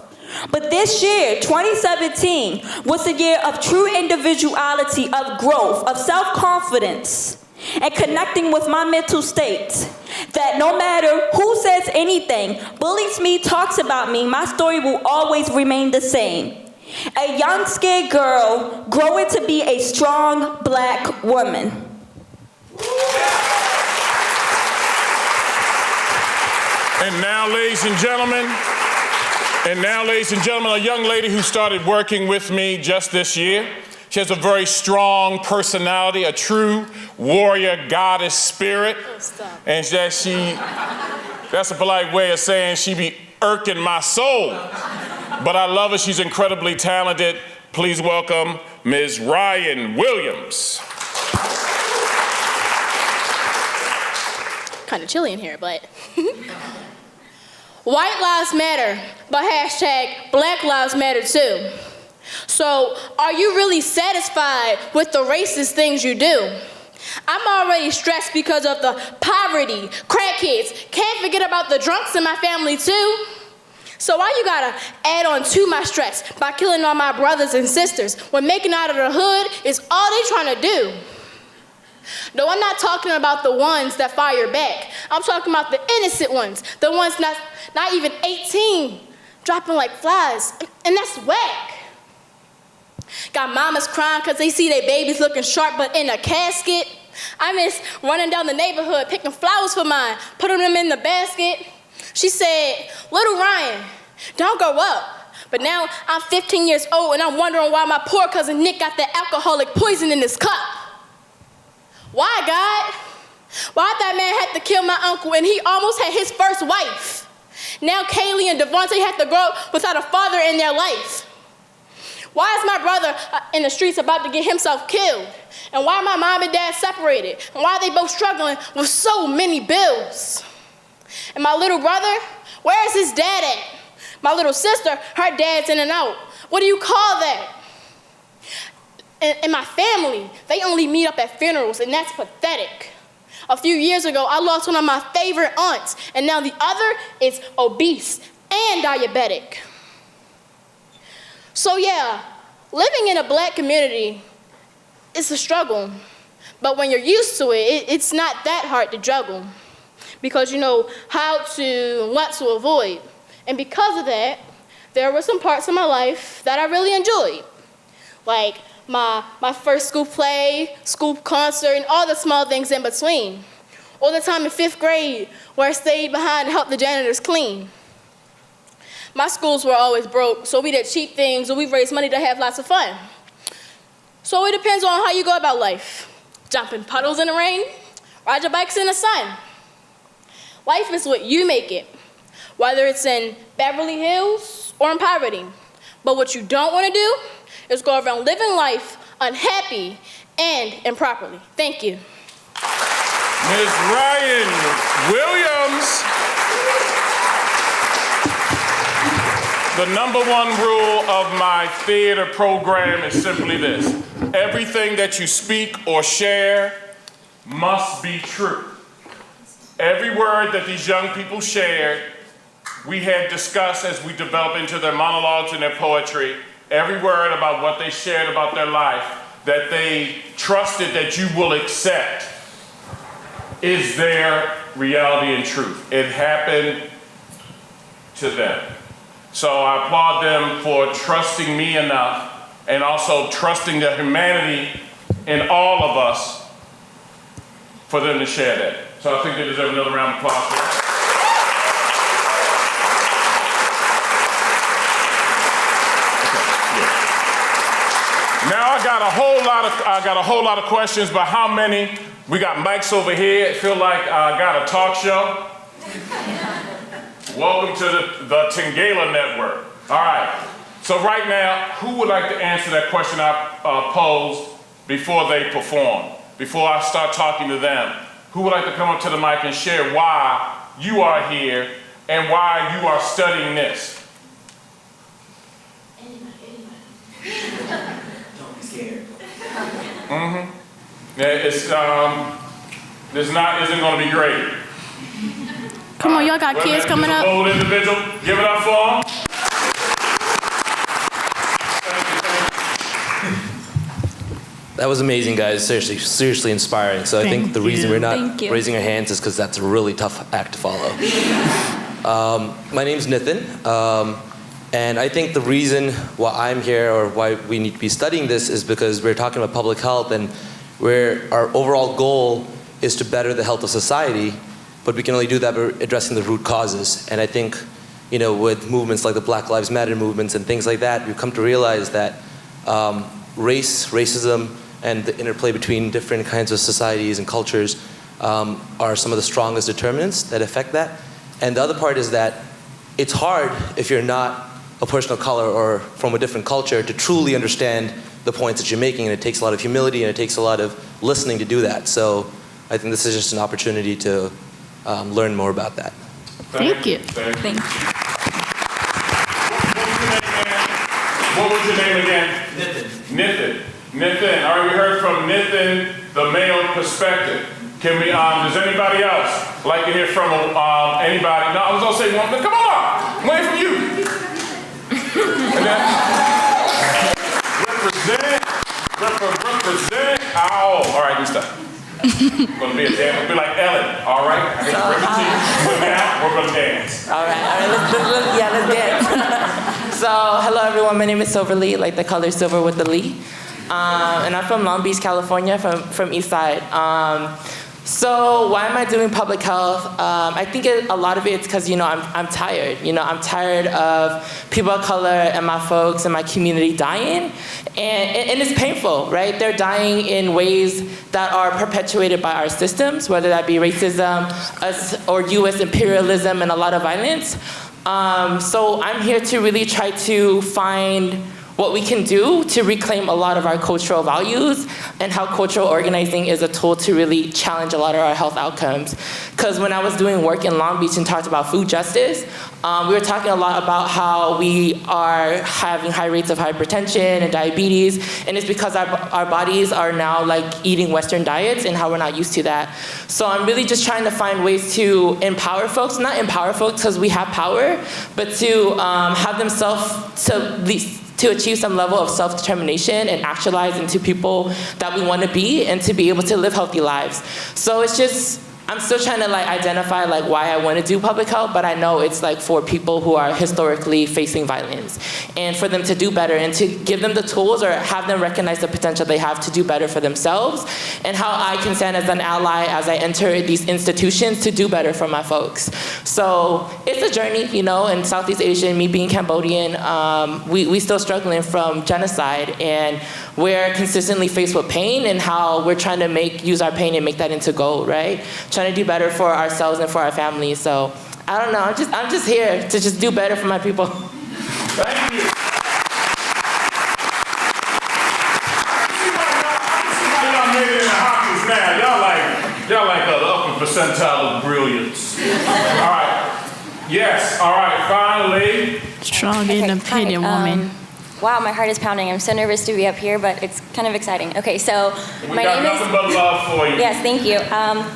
But this year, 2017, was a year of true individuality, of growth, of self-confidence, and connecting with my mental state. That no matter who says anything, bullies me, talks about me, my story will always remain the same. A young, scared girl growing to be a strong black woman. And now, ladies and gentlemen, And now, ladies and gentlemen, a young lady who started working with me just this year. She has a very strong personality, a true warrior goddess spirit. And that's a polite way of saying she be irking my soul. But I love her, she's incredibly talented. Please welcome Ms. Rion Williams. Kind of chilly in here, but. White lives matter, but hashtag Black lives matter too. So, are you really satisfied with the racist things you do? I'm already stressed because of the poverty, crackheads, can't forget about the drunks in my family too. So why you gotta add on to my stress by killing all my brothers and sisters when making out of the hood is all they trying to do? No, I'm not talking about the ones that fire back. I'm talking about the innocent ones, the ones not even 18, dropping like flies, and that's whack. Got mamas crying because they see their babies looking sharp but in a casket. I miss running down the neighborhood, picking flowers for mine, putting them in the basket. She said, "Little Ryan, don't grow up." But now I'm 15 years old and I'm wondering why my poor cousin Nick got that alcoholic poison in his cup. Why, God? Why'd that man have to kill my uncle and he almost had his first wife? Now Kaylee and Devontae have to grow up without a father in their life. Why is my brother in the streets about to get himself killed? And why are my mom and dad separated? And why are they both struggling with so many bills? And my little brother, where is his dad at? My little sister, her dad's in and out. What do you call that? And my family, they only meet up at funerals, and that's pathetic. A few years ago, I lost one of my favorite aunts, and now the other is obese and diabetic. So yeah, living in a Black community is a struggle, but when you're used to it, it's not that hard to juggle because you know how to, what to avoid. And because of that, there were some parts of my life that I really enjoyed, like my first school play, school concert, and all the small things in between. All the time in 5th grade where I stayed behind to help the janitors clean. My schools were always broke, so we did cheap things or we raised money to have lots of fun. So it depends on how you go about life. Jumping puddles in the rain, ride your bikes in the sun. Life is what you make it, whether it's in Beverly Hills or in poverty. But what you don't want to do is go around living life unhappy and improperly. Thank you. Ms. Rion Williams. The #1 rule of my theater program is simply this. Everything that you speak or share must be true. Every word that these young people shared, we had discussed as we developed into their monologues and their poetry. Every word about what they shared about their life that they trusted that you will accept is their reality and truth. It happened to them. So I applaud them for trusting me enough and also trusting the humanity in all of us for them to share that. So I think they deserve another round of applause for that. Now I got a whole lot of questions, but how many? We got mics over here. I feel like I got a talk show. Welcome to the Tengella Network. All right. So right now, who would like to answer that question I posed before they perform? Before I start talking to them, who would like to come up to the mic and share why you are here and why you are studying this? Don't be scared. This isn't going to be great. Come on, y'all got kids coming up. Bold individual, give it up for him. That was amazing, guys. Seriously inspiring. So I think the reason we're not raising our hands is because that's a really tough act to follow. My name's Nithin, and I think the reason why I'm here or why we need to be studying this is because we're talking about public health and where our overall goal is to better the health of society, but we can only do that by addressing the root causes. And I think, with movements like the Black Lives Matter movements and things like that, we've come to realize that racism, and the interplay between different kinds of societies and cultures are some of the strongest determinants that affect that. And the other part is that it's hard if you're not a person of color or from a different culture to truly understand the points that you're making, and it takes a lot of humility and it takes a lot of listening to do that. So I think this is just an opportunity to learn more about that. Thank you. Thank you. What was your name again? Nithin. All right, we heard from Nithin, the male perspective. Can we, does anybody else like to hear from anybody? No, I was gonna say one, but come on, I'm waiting for you. And then, represent, all right, you stop. Gonna be a dance, we'll be like Ellen, all right? I need to represent, now we're gonna dance. All right, let's dance. So, hello everyone, my name is Silver Lee, like the color silver with the Lee. And I'm from Long Beach, California, from East Side. So why am I doing public health? I think a lot of it's because, I'm tired. I'm tired of people of color and my folks and my community dying. And it's painful, right? They're dying in ways that are perpetuated by our systems, whether that be racism or US imperialism and a lot of violence. So I'm here to really try to find what we can do to reclaim a lot of our cultural values and how cultural organizing is a tool to really challenge a lot of our health outcomes. Because when I was doing work in Long Beach and talked about food justice, we were talking a lot about how we are having high rates of hypertension and diabetes, and it's because our bodies are now like eating Western diets and how we're not used to that. So I'm really just trying to find ways to empower folks, not empower folks because we have power, but to have them to achieve some level of self-determination and actualize into people that we want to be and to be able to live healthy lives. So it's just, I'm still trying to identify why I want to do public health, but I know it's for people who are historically facing violence, and for them to do better and to give them the tools or have them recognize the potential they have to do better for themselves, and how I can stand as an ally as I enter these institutions to do better for my folks. So it's a journey, in Southeast Asia, me being Cambodian, we still struggling from genocide, and we're consistently faced with pain and how we're trying to use our pain and make that into gold, right? Trying to do better for ourselves and for our families. So I don't know, I'm just here to just do better for my people. Thank you. Y'all made it in the Hopkins now. Y'all like the upper percentile of brilliance. All right. Yes. All right. Finally. Strong, independent woman. Wow, my heart is pounding. I'm so nervous to be up here, but it's kind of exciting. Okay, so my name is... We got nothing but love for you. Yes, thank you.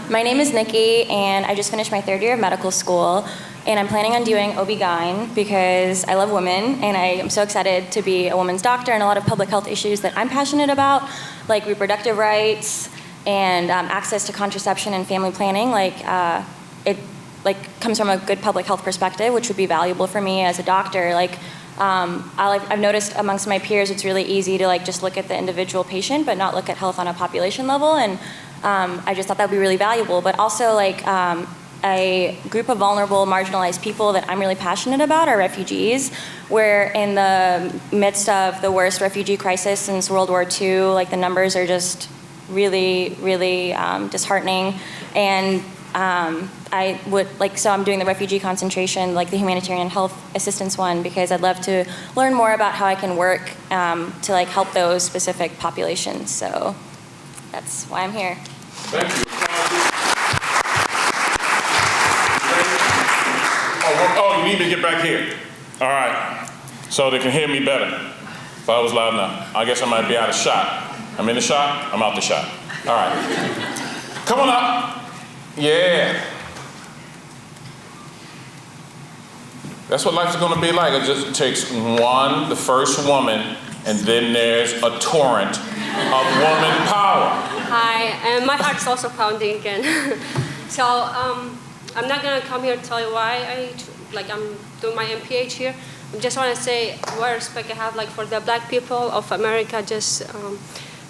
My name is Nikki, and I just finished my 3rd year of medical school, and I'm planning on doing OB-GYN because I love women, and I am so excited to be a woman's doctor, and a lot of public health issues that I'm passionate about, like reproductive rights and access to contraception and family planning, it comes from a good public health perspective, which would be valuable for me as a doctor. I've noticed amongst my peers, it's really easy to just look at the individual patient, but not look at health on a population level. And I just thought that would be really valuable. But also, a group of vulnerable, marginalized people that I'm really passionate about are refugees. We're in the midst of the worst refugee crisis since World War II. The numbers are just really, really disheartening. And so I'm doing the refugee concentration, the humanitarian health assistance one, because I'd love to learn more about how I can work to help those specific populations. So that's why I'm here. Thank you. Oh, you need me to get back here. All right. So they can hear me better. If I was loud enough. I guess I might be out of shot. I'm in the shot, I'm out the shot. All right. Come on up. Yeah. That's what life's gonna be like. It just takes the first woman, and then there's a torrent of woman power. Hi, and my heart's also pounding again. So I'm not gonna come here to tell you why I'm doing my MPH here. I just wanna say what respect I have for the Black people of America. Just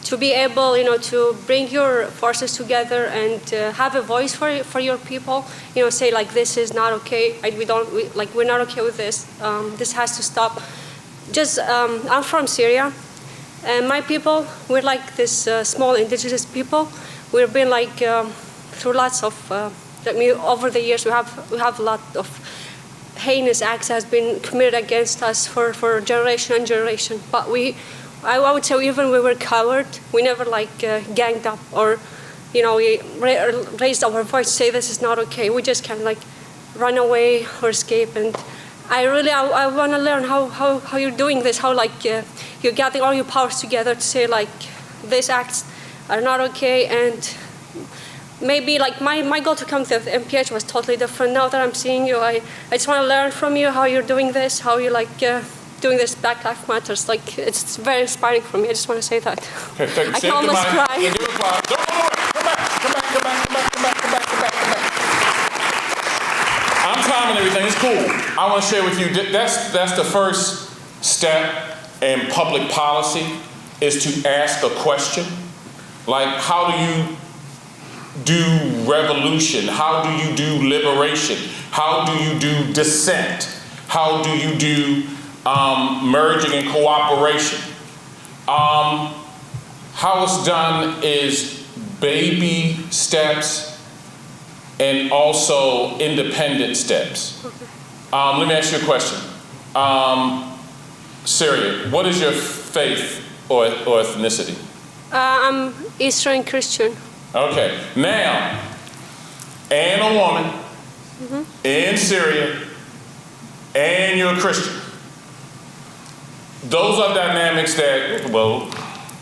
to be able, to bring your forces together and have a voice for your people. Say like, this is not okay. We're not okay with this. This has to stop. I'm from Syria, and my people, we're like this small indigenous people. We've been through lots of, over the years, we have a lot of heinous acts has been committed against us for generation and generation. But I would say even we were coward. We never ganged up or, we raised our voice to say this is not okay. We just kind of run away or escape. And I want to learn how you're doing this, how you're gathering all your powers together to say these acts are not okay. And maybe my goal to come to the MPH was totally different. Now that I'm seeing you, I just want to learn from you how you're doing this, how you doing this Black Lives Matters. It's very inspiring for me. I just want to say that. Okay, I can almost cry. I'm timing everything. It's cool. I want to share with you. That's the first step in public policy, is to ask a question. How do you do revolution? How do you do liberation? How do you do dissent? How do you do merging and cooperation? How it's done is baby steps and also independent steps. Let me ask you a question. Syria, what is your faith or ethnicity? I'm Eastern Christian. Okay, now, and a woman in Syria, and you're a Christian. Those are dynamics that, well,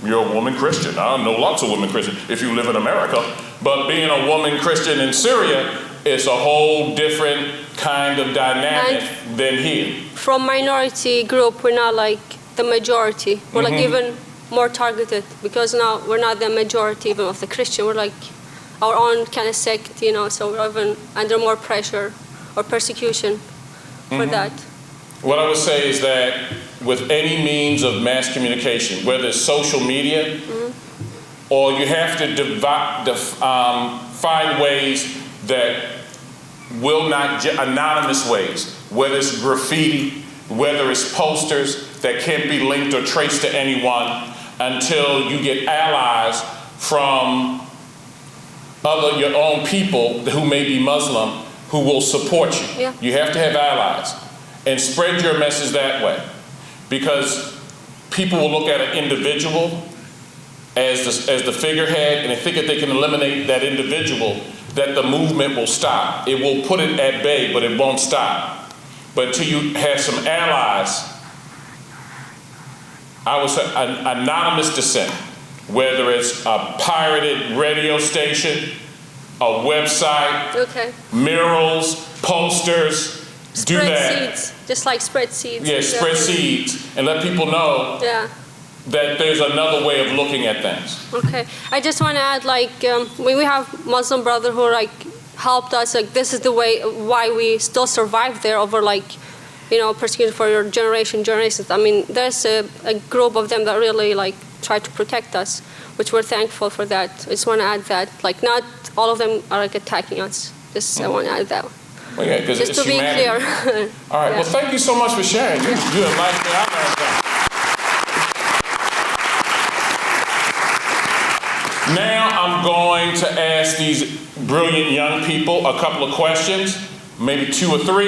you're a woman Christian. I know lots of women Christian if you live in America, but being a woman Christian in Syria is a whole different kind of dynamic than here. From minority group, we're not the majority. We're even more targeted, because now we're not the majority even of the Christian. We're our own kind of sect, so we're even under more pressure or persecution for that. What I would say is that with any means of mass communication, whether it's social media, or you have to find ways that will not, anonymous ways, whether it's graffiti, whether it's posters that can't be linked or traced to anyone, until you get allies from your own people who may be Muslim, who will support you. Yeah. You have to have allies, and spread your message that way, because people will look at an individual as the figurehead, and they think if they can eliminate that individual, that the movement will stop. It will put it at bay, but it won't stop. But until you have some allies, I would say anonymous dissent, whether it's a pirated radio station, a website, murals, posters, do that. Seeds, just spread seeds. Yeah, spread seeds, and let people know that there's another way of looking at things. Okay, I just want to add, when we have Muslim brother who helped us, this is the way why we still survive there over persecution for your generations. I mean, there's a group of them that really try to protect us, which we're thankful for that. I just want to add that, not all of them are attacking us. I want to add that. Well, yeah, because just it's to be humanity. clear. All right. Well, thank you so much for sharing. You enlightened me. I learned that. Now I'm going to ask these brilliant young people a couple of questions, maybe 2 or 3,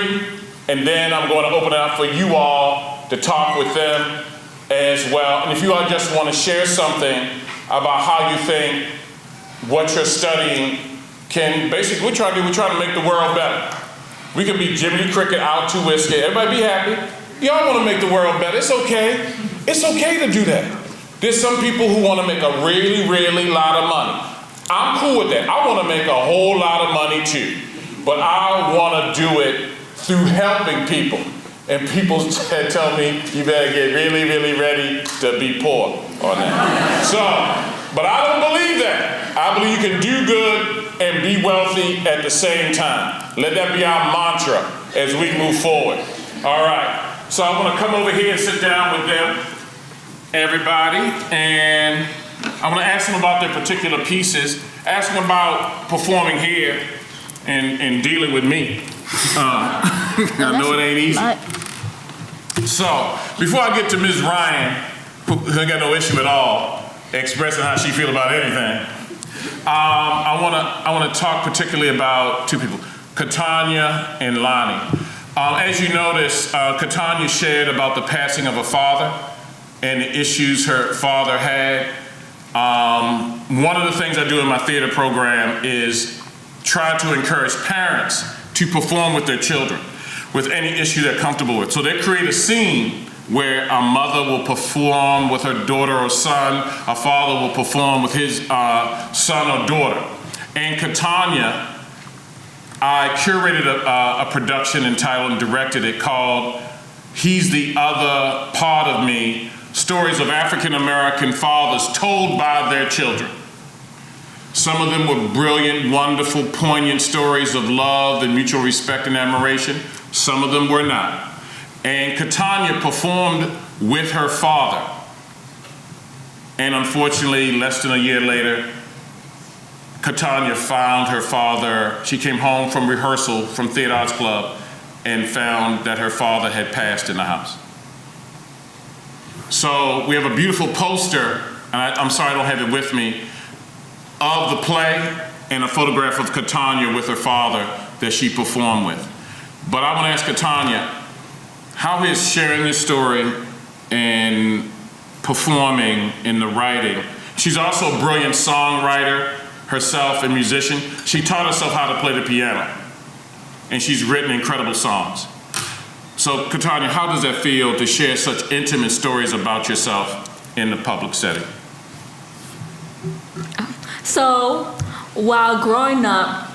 and then I'm going to open it up for you all to talk with them as well. And if you all just want to share something about how you think what you're studying can, basically, we're trying to make the world better. We could be Jiminy Cricket, out to whiskey. Everybody be happy. Y'all want to make the world better. It's okay. It's okay to do that. There's some people who want to make a really, really lot of money. I'm cool with that. I want to make a whole lot of money too. But I want to do it through helping people. And people tell me, you better get really, really ready to be poor on that. So, but I don't believe that. I believe you can do good and be wealthy at the same time. Let that be our mantra as we move forward. All right. So I'm going to come over here and sit down with them, everybody, and I want to ask them about their particular pieces, ask them about performing here and dealing with me. I know it ain't easy. So, before I get to Ms. Ryan, who ain't got no issue at all expressing how she feel about anything, I want to talk particularly about two people, Catania and Lonnie. As you notice, Catania shared about the passing of her father and the issues her father had. One of the things I do in my theater program is try to encourage parents to perform with their children with any issue they're comfortable with. So they create a scene where a mother will perform with her daughter or son, a father will perform with his son or daughter. And Catania, I curated a production entitled and directed it called He's the Other Part of Me, Stories of African American Fathers Told by Their Children. Some of them were brilliant, wonderful, poignant stories of love and mutual respect and admiration. Some of them were not. And Catania performed with her father. And unfortunately, less than a year later, Catania found her father. She came home from rehearsal from Theater Arts Club and found that her father had passed in the house. So we have a beautiful poster, and I'm sorry I don't have it with me, of the play and a photograph of Catania with her father that she performed with. But I want to ask Catania, how is sharing this story and performing in the writing? She's also a brilliant songwriter herself and musician. She taught herself how to play the piano, and she's written incredible songs. So Catania, how does that feel to share such intimate stories about yourself in the public setting? So, while growing up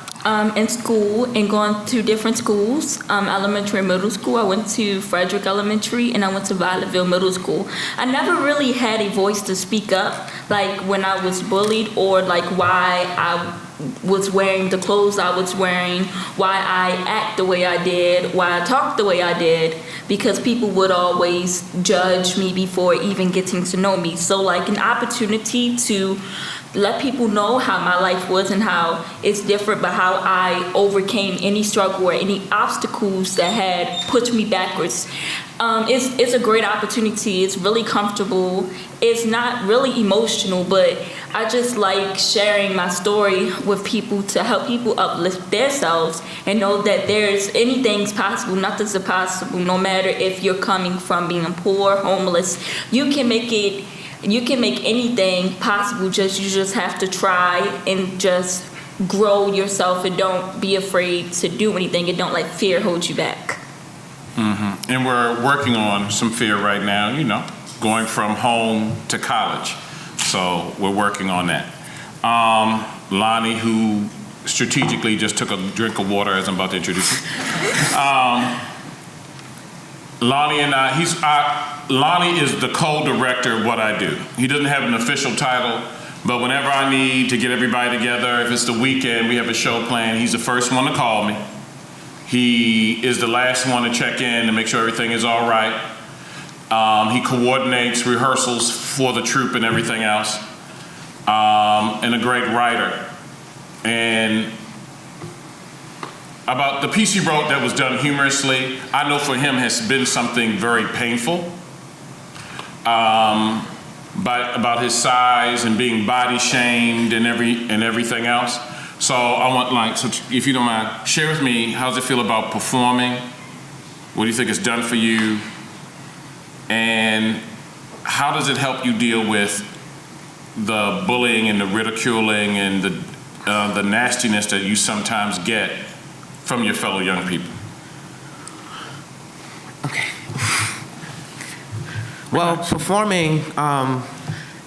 in school and going to different schools, elementary and middle school, I went to Frederick Elementary and I went to Violetville Middle School. I never really had a voice to speak up, like when I was bullied or like why I was wearing the clothes I was wearing, why I act the way I did, why I talk the way I did, because people would always judge me before even getting to know me. So like an opportunity to let people know how my life was and how it's different, but how I overcame any struggle or any obstacles that had pushed me backwards. It's a great opportunity. It's really comfortable. It's not really emotional, but I just like sharing my story with people to help people uplift themselves and know that there's anything's possible, nothing's impossible, no matter if you're coming from being poor, homeless. You can make anything possible, you just have to try and just grow yourself and don't be afraid to do anything and don't let fear hold you back. Mm-hmm. And we're working on some fear right now, you know, going from home to college. So we're working on that. Lonnie, who strategically just took a drink of water as I'm about to introduce him. Lonnie and Lonnie is the co-director of what I do. He doesn't have an official title, but whenever I need to get everybody together, if it's the weekend, we have a show planned, he's the first one to call me. He is the last one to check in to make sure everything is all right. He coordinates rehearsals for the troupe and everything else, and a great writer. And about the piece he wrote that was done humorously, I know for him has been something very painful, about his size and being body shamed and everything else. So I want, so if you don't mind, share with me, how does it feel about performing? What do you think it's done for you? And how does it help you deal with the bullying and the ridiculing and the nastiness that you sometimes get from your fellow young people? Okay. Well, performing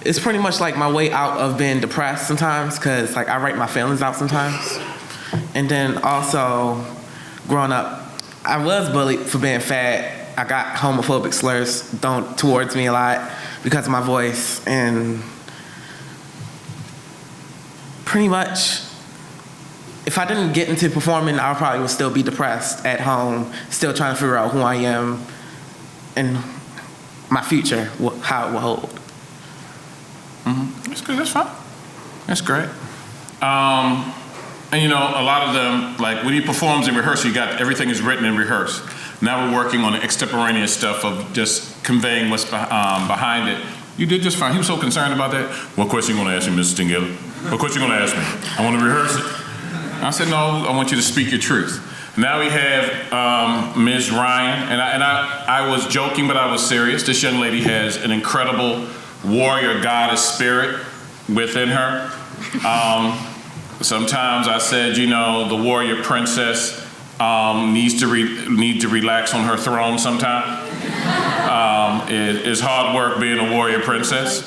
is pretty much like my way out of being depressed sometimes, because like I write my feelings out sometimes. And then also, growing up, I was bullied for being fat. I got homophobic slurs thrown towards me a lot because of my voice, and pretty much, if I didn't get into performing, I probably would still be depressed at home, still trying to figure out who I am and my future, how it will hold. Mm-hmm. That's good. That's fine. That's great. And you know, a lot of them, like when he performs in rehearsal, everything is written in rehearse. Now we're working on the extemporaneous stuff of just conveying what's behind it. You did just fine. He was so concerned about that. What question you going to ask me, Mrs. Tengella? What question you going to ask me? I want to rehearse it. I said, no, I want you to speak your truth. Now we have Ms. Ryan, and I was joking, but I was serious. This young lady has an incredible warrior goddess spirit within her. Sometimes I said, you know, the warrior princess needs to relax on her throne sometime. It's hard work being a warrior princess.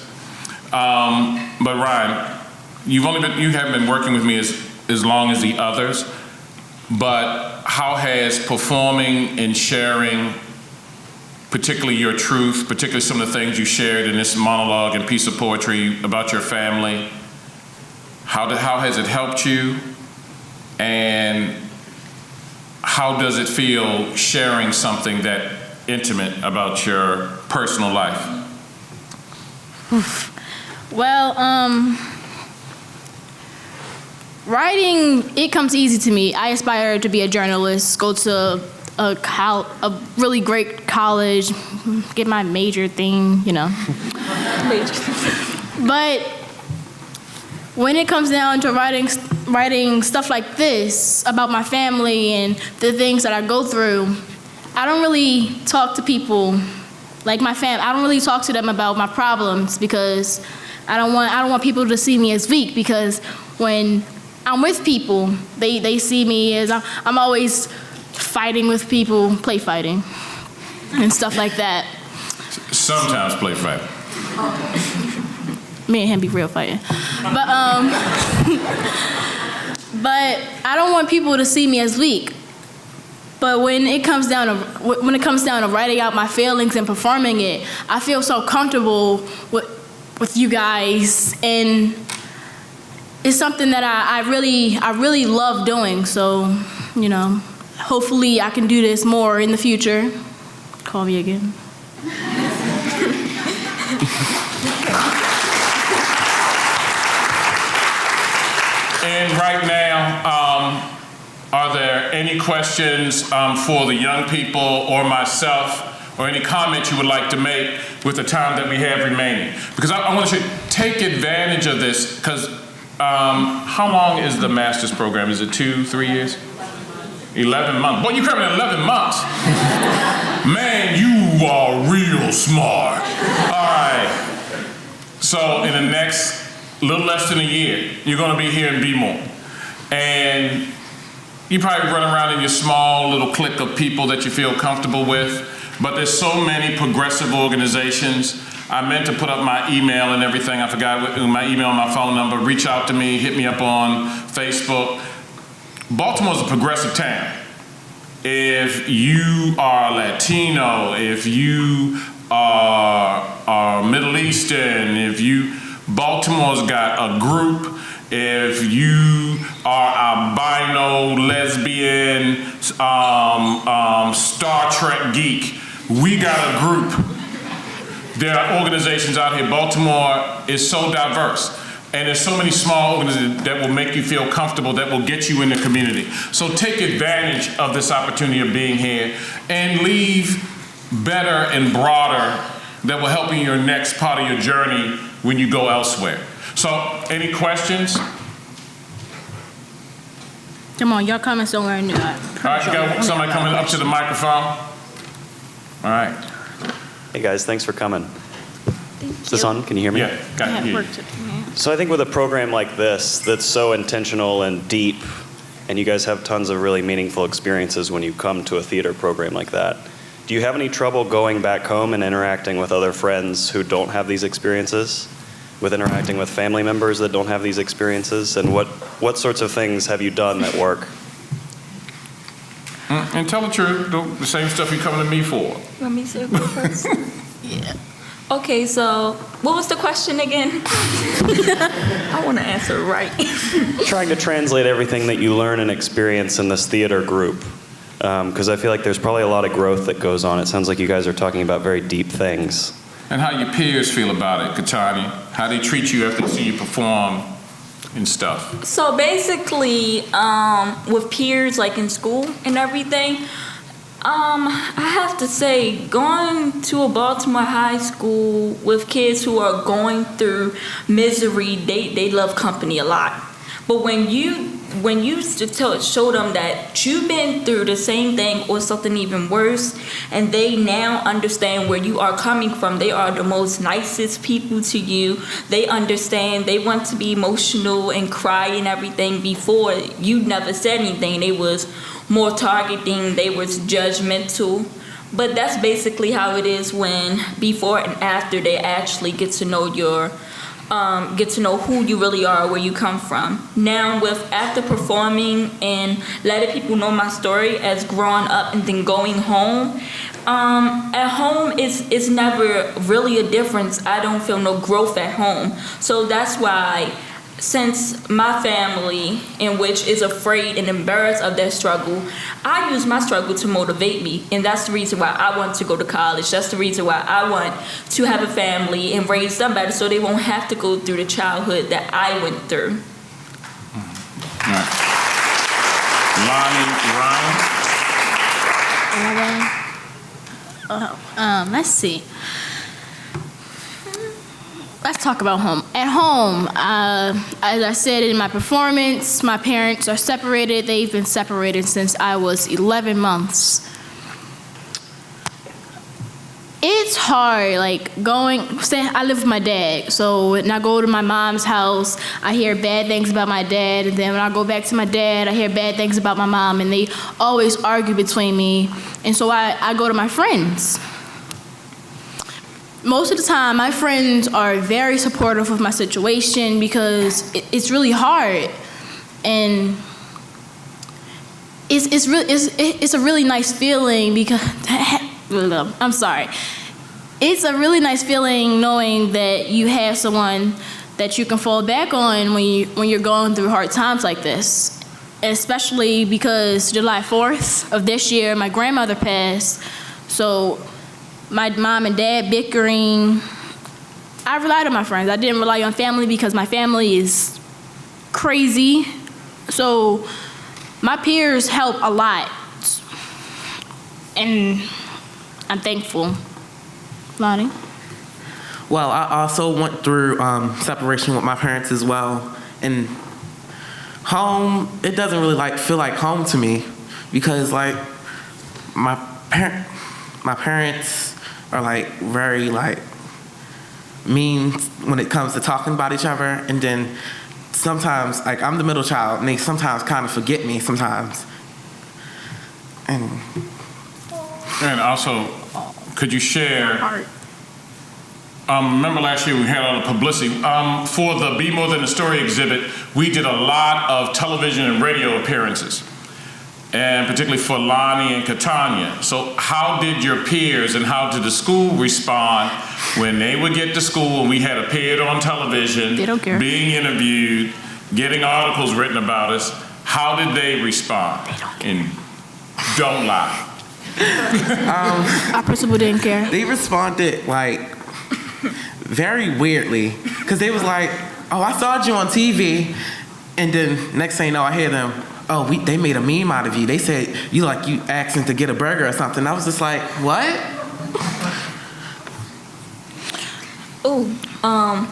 But Ryan, you haven't been working with me as long as the others, but how has performing and sharing, particularly your truth, particularly some of the things you shared in this monologue and piece of poetry about your family, how has it helped you, and how does it feel sharing something that intimate about your personal life? Well, writing, it comes easy to me. I aspire to be a journalist, go to a really great college, get my major thing, you know. But when it comes down to writing stuff like this about my family and the things that I go through, I don't really talk to people like my family. I don't really talk to them about my problems because I don't want people to see me as weak, because when I'm with people, they see me as I'm always fighting with people, play fighting and stuff like that. Sometimes play fighting. Me and him be real fighting. But I don't want people to see me as weak. But when it comes down to writing out my feelings and performing it, I feel so comfortable with you guys, and it's something that I really love doing. So, you know, hopefully I can do this more in the future. Call me again. And right now, are there any questions for the young people or myself, or any comments you would like to make with the time that we have remaining? Because I want you to take advantage of this, because how long is the master's program? Is it 2-3 years? 11 months. Boy, you coming in 11 months. Man, you are real smart. All right. So in the next little less than a year, you're going to be here in B-More. And you probably run around in your small little clique of people that you feel comfortable with, but there's so many progressive organizations. I meant to put up my email and everything. I forgot my email and my phone number. Reach out to me, hit me up on Facebook. Baltimore's a progressive town. If you are Latino, if you are Middle Eastern, Baltimore's got a group. If you are albino, lesbian, Star Trek geek, we got a group. There are organizations out here. Baltimore is so diverse. And there's so many small organizations that will make you feel comfortable, that will get you in the community. So take advantage of this opportunity of being here and leave better and broader, that will help in your next part of your journey when you go elsewhere. So, any questions? Come on, y'all coming somewhere new. All right, you got somebody coming up to the microphone? All right. Hey guys, thanks for coming. Is this on? Can you hear me? Yeah, got you. So I think with a program like this that's so intentional and deep, and you guys have tons of really meaningful experiences when you come to a theater program like that, do you have any trouble going back home and interacting with other friends who don't have these experiences? With interacting with family members that don't have these experiences? And what sorts of things have you done that work? And tell the truth, the same stuff you're coming to me for. Let me say go first. Yeah. Okay, so what was the question again? I want to answer right. Trying to translate everything that you learn and experience in this theater group, because I feel like there's probably a lot of growth that goes on. It sounds like you guys are talking about very deep things. And how your peers feel about it, Catania? How they treat you after they see you perform and stuff? So basically, with peers, like in school and everything, I have to say, going to a Baltimore high school with kids who are going through misery, they love company a lot. But when you show them that you've been through the same thing or something even worse, and they now understand where you are coming from, they are the most nicest people to you. They understand, they want to be emotional and cry and everything. Before, you never said anything. They was more targeting, they was judgmental. But that's basically how it is when before and after they actually get to know get to know who you really are, where you come from. Now, after performing and letting people know my story as growing up and then going home, at home it's never really a difference. I don't feel no growth at home. So that's why, since my family, in which is afraid and embarrassed of their struggle, I use my struggle to motivate me. And that's the reason why I want to go to college. That's the reason why I want to have a family and raise them better so they won't have to go through the childhood that I went through. Lonnie, let's see. Let's talk about home. At home, as I said in my performance, my parents are separated. They've been separated since I was 11 months. It's hard, like I live with my dad, so when I go to my mom's house, I hear bad things about my dad, and then when I go back to my dad, I hear bad things about my mom, and they always argue between me, and so I go to my friends. Most of the time, my friends are very supportive of my situation because it's really hard, and it's a really nice feeling because I'm sorry. It's a really nice feeling knowing that you have someone that you can fall back on when you're going through hard times like this, especially because July 4th of this year, my grandmother passed, so. My mom and dad bickering. I relied on my friends. I didn't rely on family because my family is crazy. So my peers help a lot. And I'm thankful. Lonnie? Well, I also went through separation with my parents as well. And home, it doesn't really feel like home to me because my parents are very mean when it comes to talking about each other, and then sometimes I'm the middle child and they sometimes kind of forget me sometimes. And also, could you share, remember last year we had all the publicity, for the Be More Than a Story exhibit, we did a lot of television and radio appearances, and particularly for Lonnie and Catania. So how did your peers and how did the school respond when they would get to school and we had appeared on television, they don't care, being interviewed, getting articles written about us? How did they respond? They don't care. And don't lie. Our principal didn't care. They responded very weirdly, because they was like, oh, I saw you on TV, and then next thing you know, I hear them, oh, they made a meme out of you. They said you asking to get a burger or something. I was just like, what? Well, I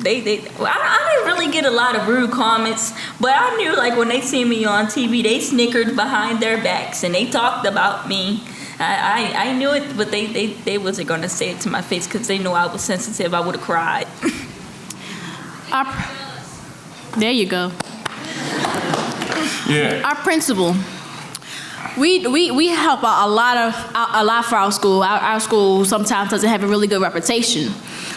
didn't really get a lot of rude comments, but I knew when they see me on TV, they snickered behind their backs and they talked about me. I knew it, but they wasn't gonna say it to my face because they know I was sensitive. I would have cried. There you go. Yeah. Our principal, we help a lot for our school. Our school sometimes doesn't have a really good reputation,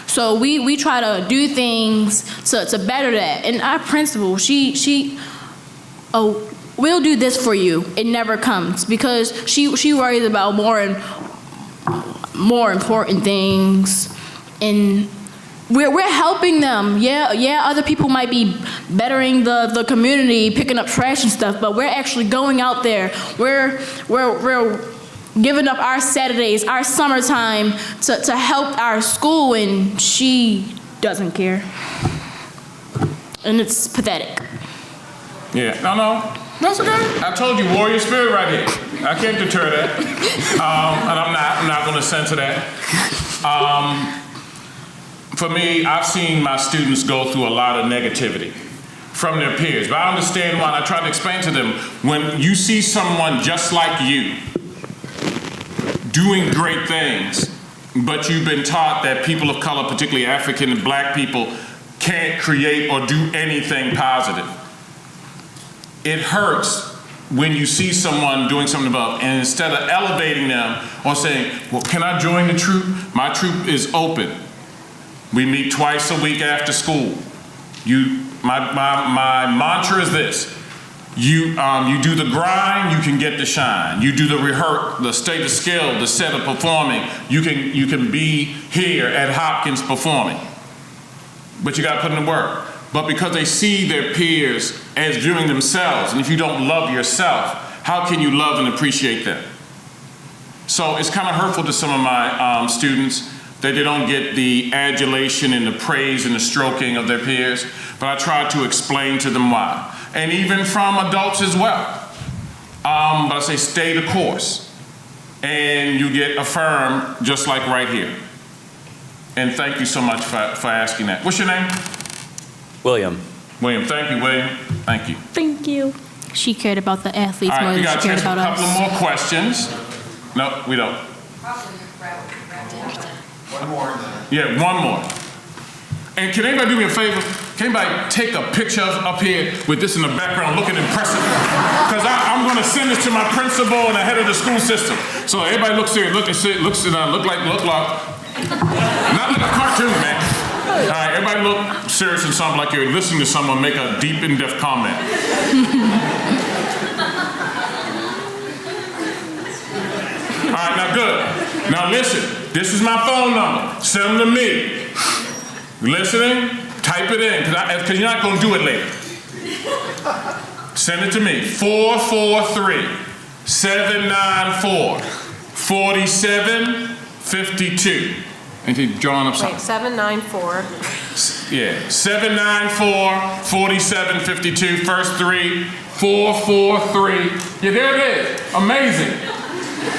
so we try to do things to better that. And our principal, we'll do this for you. It never comes because she worries about more important things, and we're helping them. Yeah, other people might be bettering the community, picking up trash and stuff, but we're actually going out there. We're giving up our Saturdays, our summertime to help our school, and she doesn't care. And it's pathetic. Yeah, no, that's okay. I told you, warrior spirit right here. I can't deter that. And I'm not gonna censor that. For me, I've seen my students go through a lot of negativity from their peers, but I understand why, and I try to explain to them, when you see someone just like you doing great things, but you've been taught that people of color, particularly African and black people, can't create or do anything positive. It hurts when you see someone doing something above, and instead of elevating them or saying, well, can I join the troop? My troop is open. We meet twice a week after school. My mantra is this. You do the grind, you can get the shine. You do the state of skill, the set of performing. You can be here at Hopkins performing. But you gotta put in the work. But because they see their peers as viewing themselves, and if you don't love yourself, how can you love and appreciate them? So it's kind of hurtful to some of my students that they don't get the adulation and the praise and the stroking of their peers, but I try to explain to them why. And even from adults as well. But I say stay the course, and you get affirmed just like right here. And thank you so much for asking that. What's your name? William. William, thank you, William. Thank you. Thank you. She cared about the athletes All right, more we than got she a cared chance for about a couple us. of more questions. No, we don't. One more. Yeah, one more. And can anybody do me a favor? Can anybody take a picture up here with this in the background looking impressive? Because I'm going to send this to my principal and the head of the school system. So everybody looks here, look like. Not like a cartoon, man. All right, everybody look serious and something like you're listening to someone make a deep, in-depth comment. All right, now good. Now listen, this is my phone number. Send them to me. Listening? Type it in, because you're not going to do it later. Send it to me. 443-794-4752. Anything drawing up something? Wait, 794. Yeah, 794-4752. First three, 443. Yeah, there it is. Amazing.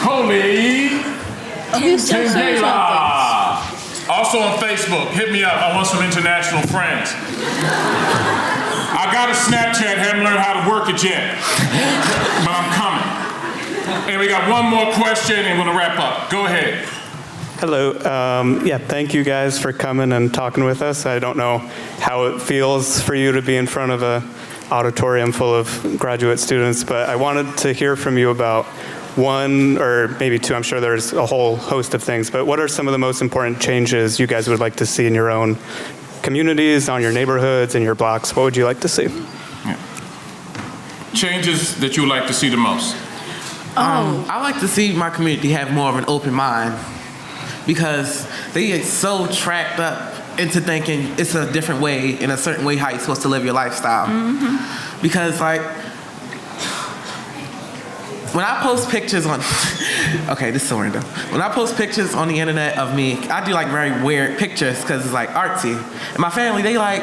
Koli Tengella. Also on Facebook, hit me up. I want some international friends. I got a Snapchat, haven't learned how to work it yet, but I'm coming. And we got one more question and we're gonna wrap up. Go ahead. Hello. Yeah, thank you guys for coming and talking with us. I don't know how it feels for you to be in front of an auditorium full of graduate students, but I wanted to hear from you about one or maybe two. I'm sure there's a whole host of things, but what are some of the most important changes you guys would like to see in your own communities, on your neighborhoods, in your blocks? What would you like to see? Yeah. Changes that you would like to see the most? I like to see my community have more of an open mind, because they get so trapped up into thinking it's a different way, in a certain way, how you're supposed to live your lifestyle. Mm-hmm. Because like, when I post pictures on, okay, this is so random. When I post pictures on the internet of me, I do like very weird pictures because it's like artsy. And my family, they like,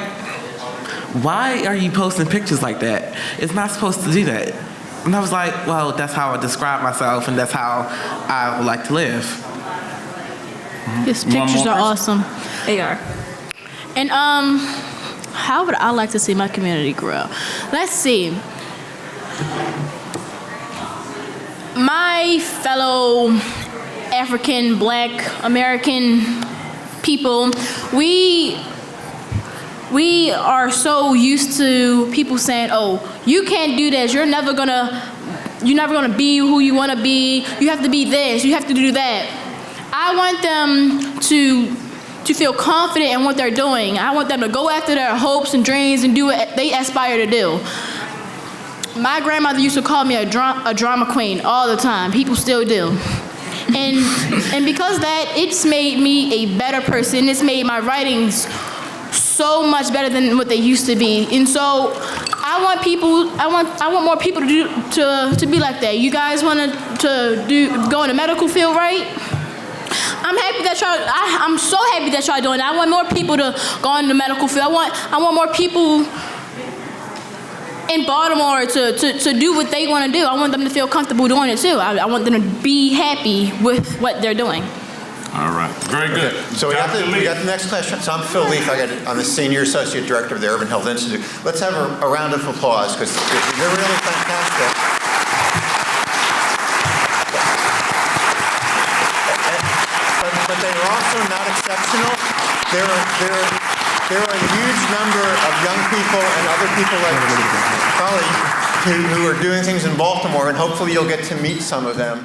why are you posting pictures like that? It's not supposed to do that. And I was like, well, that's how I describe myself and that's how I would like to live. His pictures are awesome. They are. And how would I like to see my community grow? Let's see. My fellow African, Black, American people, we are so used to people saying, "Oh, you can't do this. You're never gonna be who you want to be. You have to be this. You have to do that." I want them to feel confident in what they're doing. I want them to go after their hopes and dreams and do what they aspire to do. My grandmother used to call me a drama queen all the time. People still do. And because of that, it's made me a better person. It's made my writings so much better than what they used to be. And so I want more people to be like that. You guys want to go in the medical field, right? I'm happy that I'm so happy that y'all doing it. I want more people to go in the medical field. I want more people in Baltimore to do what they want to do. I want them to feel comfortable doing it too. I want them to be happy with what they're doing. All right, very good. Okay. So we got the next question. So I'm Phil Leaf. I'm the Senior Associate Director of the Urban Health Institute. Let's have a round of applause because they're really fantastic. But they are also not exceptional. There are a huge number of young people and other people like Koli who are doing things in Baltimore, and hopefully you'll get to meet some of them.